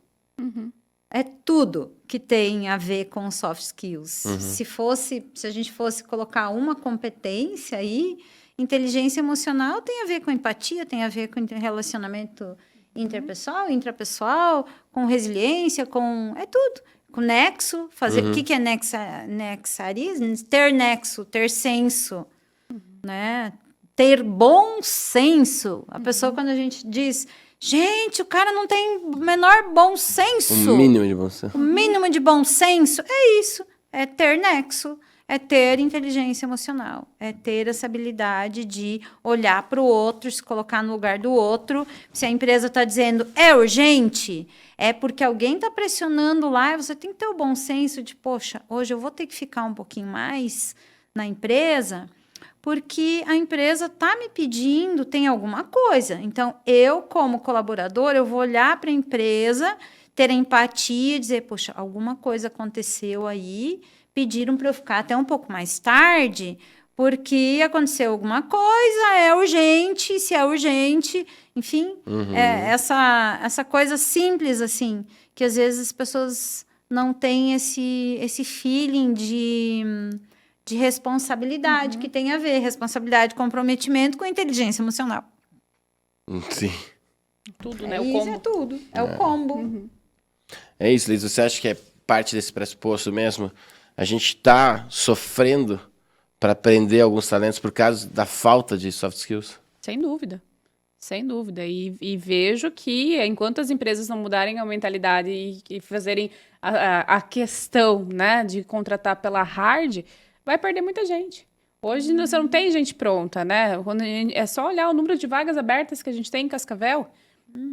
É tudo que tem a ver com soft skills. Se a gente fosse colocar uma competência aí, inteligência emocional tem a ver com empatia, tem a ver com relacionamento interpessoal, intrapessoal, com resiliência, é tudo. Com nexo, fazer... O que é nexarismo? Ter nexo, ter senso, né? Ter bom senso. A pessoa, quando a gente diz... Gente, o cara não tem o menor bom senso. O mínimo de bom senso. O mínimo de bom senso é isso. É ter nexo. É ter inteligência emocional. É ter essa habilidade de olhar para o outro, se colocar no lugar do outro. Se a empresa está dizendo é urgente, é porque alguém está pressionando lá. E você tem que ter o bom senso de, poxa, hoje eu vou ter que ficar um pouquinho mais na empresa... porque a empresa está me pedindo, tem alguma coisa. Então, eu, como colaborador, eu vou olhar para a empresa, ter empatia, dizer, poxa, alguma coisa aconteceu aí, pediram para eu ficar até um pouco mais tarde, porque aconteceu alguma coisa, é urgente, se é urgente, enfim, essa coisa simples, assim, que às vezes as pessoas não têm esse feeling de responsabilidade, que tem a ver, responsabilidade, comprometimento com inteligência emocional. Sim. Tudo, né? O combo. É tudo, é o combo. É isso, Liz, você acha que é parte desse pressuposto mesmo? A gente está sofrendo para aprender alguns talentos por causa da falta de soft skills? Sem dúvida. Sem dúvida. E vejo que, enquanto as empresas não mudarem a mentalidade e fazerem a questão, né, de contratar pela hard... vai perder muita gente. Hoje você não tem gente pronta, né? É só olhar o número de vagas abertas que a gente tem em Cascavel.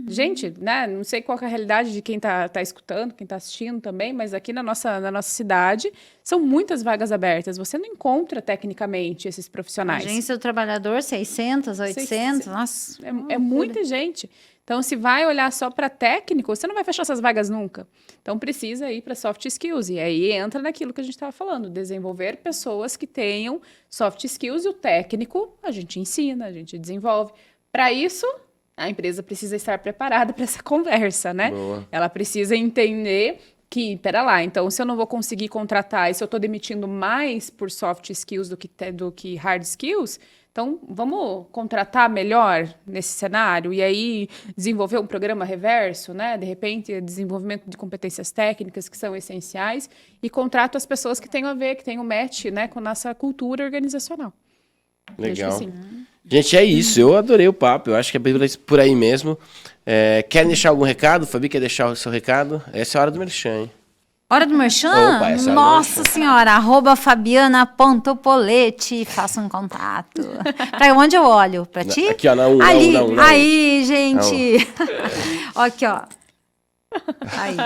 Gente, né? Não sei qual é a realidade de quem tá escutando, quem tá assistindo também, mas aqui na nossa cidade são muitas vagas abertas. Você não encontra tecnicamente esses profissionais. Agência do trabalhador, 600, 800, nossa. É muita gente. Então, se vai olhar só para técnico, você não vai fechar essas vagas nunca. Então, precisa ir para soft skills. E aí entra naquilo que a gente estava falando, desenvolver pessoas que tenham soft skills e o técnico a gente ensina, a gente desenvolve. Para isso, a empresa precisa estar preparada para essa conversa, né? Boa. Ela precisa entender que, pera lá, então se eu não vou conseguir contratar e se eu estou demitindo mais por soft skills do que hard skills, então vamos contratar melhor nesse cenário e aí desenvolver um programa reverso, né? De repente, desenvolvimento de competências técnicas que são essenciais e contrato as pessoas que têm a ver, que têm o match, né, com a nossa cultura organizacional. Legal. Assim. Gente, é isso. Eu adorei o papo. Eu acho que é por aí mesmo. Querem deixar algum recado? Fabi, quer deixar o seu recado? Essa é a hora do merchan, hein? Hora do merchan? Opa, essa é a Nossa merchan. senhora, @fabiana.polete, faça um contato. Pra onde eu olho? Pra ti? Aqui, ó, na um, ali, na um. aí, gente. Aqui, ó. Aí.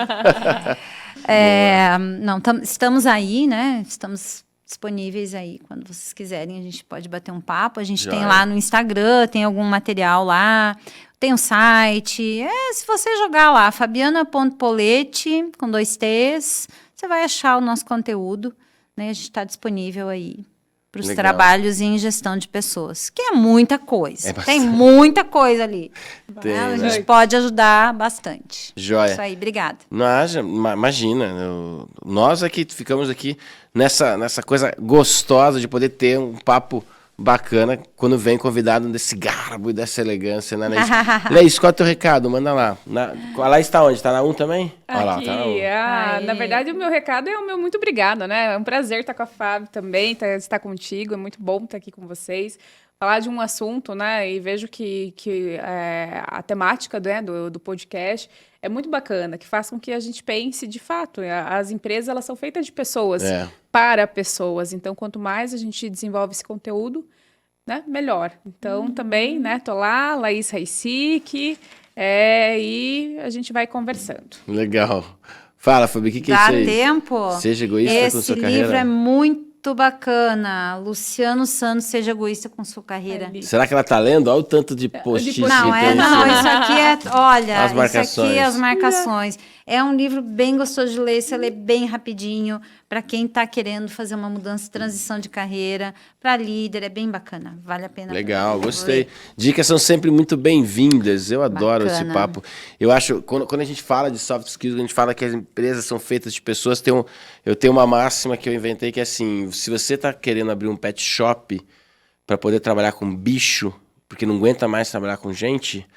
Não, estamos aí, né? Estamos disponíveis aí. Quando vocês quiserem, a gente pode bater um papo. A gente tem Joia. lá no Instagram, tem algum material lá. Tem o site. Se você jogar lá, fabiana.polete, com 2 T's, você vai achar o nosso conteúdo. Né? A gente está disponível aí para os Legal. trabalhos em gestão de pessoas, que é muita coisa. É Tem bastante. muita coisa ali. Tem, A né? gente pode ajudar bastante. Joia. Isso aí, obrigada. Imagina, nós aqui ficamos aqui nessa coisa gostosa de poder ter um papo bacana quando vem convidado desse garbo e dessa elegância, né? Leis, qual é o teu recado? Manda lá. Lá está onde? Está na 1 também? Olha lá, Aqui, tá na 1. na Aí. verdade, o meu recado é o meu muito obrigada, né? É um prazer estar com a Fábio também, estar contigo, é muito bom estar aqui com vocês. Falar de um assunto, né? E vejo que a temática, né, do podcast é muito bacana, que faz com que a gente pense, de fato, as empresas elas são feitas de pessoas, para pessoas. Então, quanto mais a gente desenvolve esse conteúdo, né, melhor. Então, também, né, tô lá, Laís Raicic, e a gente vai conversando. Legal. Fala, Fabi, o que é Dá isso aí? tempo? Seja egoísta com Esse sua livro carreira. é muito bacana. Luciano Santos, Seja Egoísta com Sua Carreira. Ali. Será que ela tá lendo? Olha o tanto de post-it que Não, tem. isso aqui é, olha, As isso marcações. aqui é as marcações. É um livro bem gostoso de ler, você lê bem rapidinho, para quem está querendo fazer uma mudança, transição de carreira, para líder, é bem bacana, vale a pena. Legal, ler. gostei. Dicas são sempre muito bem-vindas, eu adoro esse Bacana. papo. Eu acho, quando a gente fala de soft skills, a gente fala que as empresas são feitas de pessoas, eu tenho uma máxima que eu inventei que é assim, se você está querendo abrir um pet shop para poder trabalhar com bicho, porque não aguenta mais trabalhar com gente,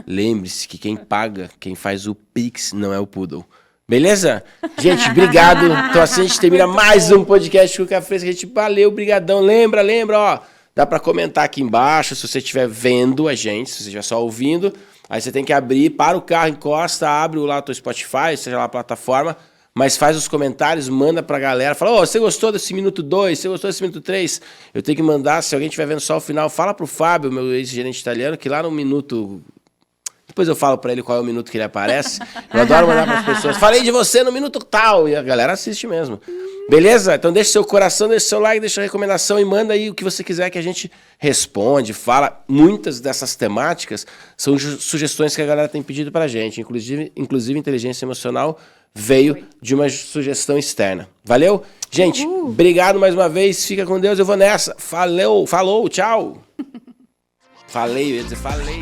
lembre-se que quem paga, quem faz o Pix não é o Poodle. Beleza? Gente, obrigado. Então assim a gente termina mais um podcast com o Café Fresco. A gente valeu, brigadão. Lembra, ó. Dá pra comentar aqui embaixo se você estiver vendo a gente, se você estiver só ouvindo. Aí você tem que abrir, para o carro, encosta, abre lá o teu Spotify, seja lá a plataforma, mas faz os comentários, manda pra galera. Fala, você gostou desse minuto 2? Você gostou desse minuto 3? Eu tenho que mandar, se alguém estiver vendo só o final, fala pro Fábio, meu ex-gerente italiano, que lá no minuto... Depois eu falo pra ele qual é o minuto que ele aparece. Eu adoro mandar pras pessoas. Falei de você no minuto tal. E a galera assiste mesmo. Beleza? Então deixa seu coração, deixa seu like, deixa a recomendação e manda aí o que você quiser que a gente responde, fala. Muitas dessas temáticas são sugestões que a galera tem pedido pra gente. Inclusive inteligência emocional veio de uma sugestão externa. Valeu? Gente, obrigado mais uma vez. Fica com Deus. Eu vou nessa. Falou, tchau. Falei, eu ia dizer falei.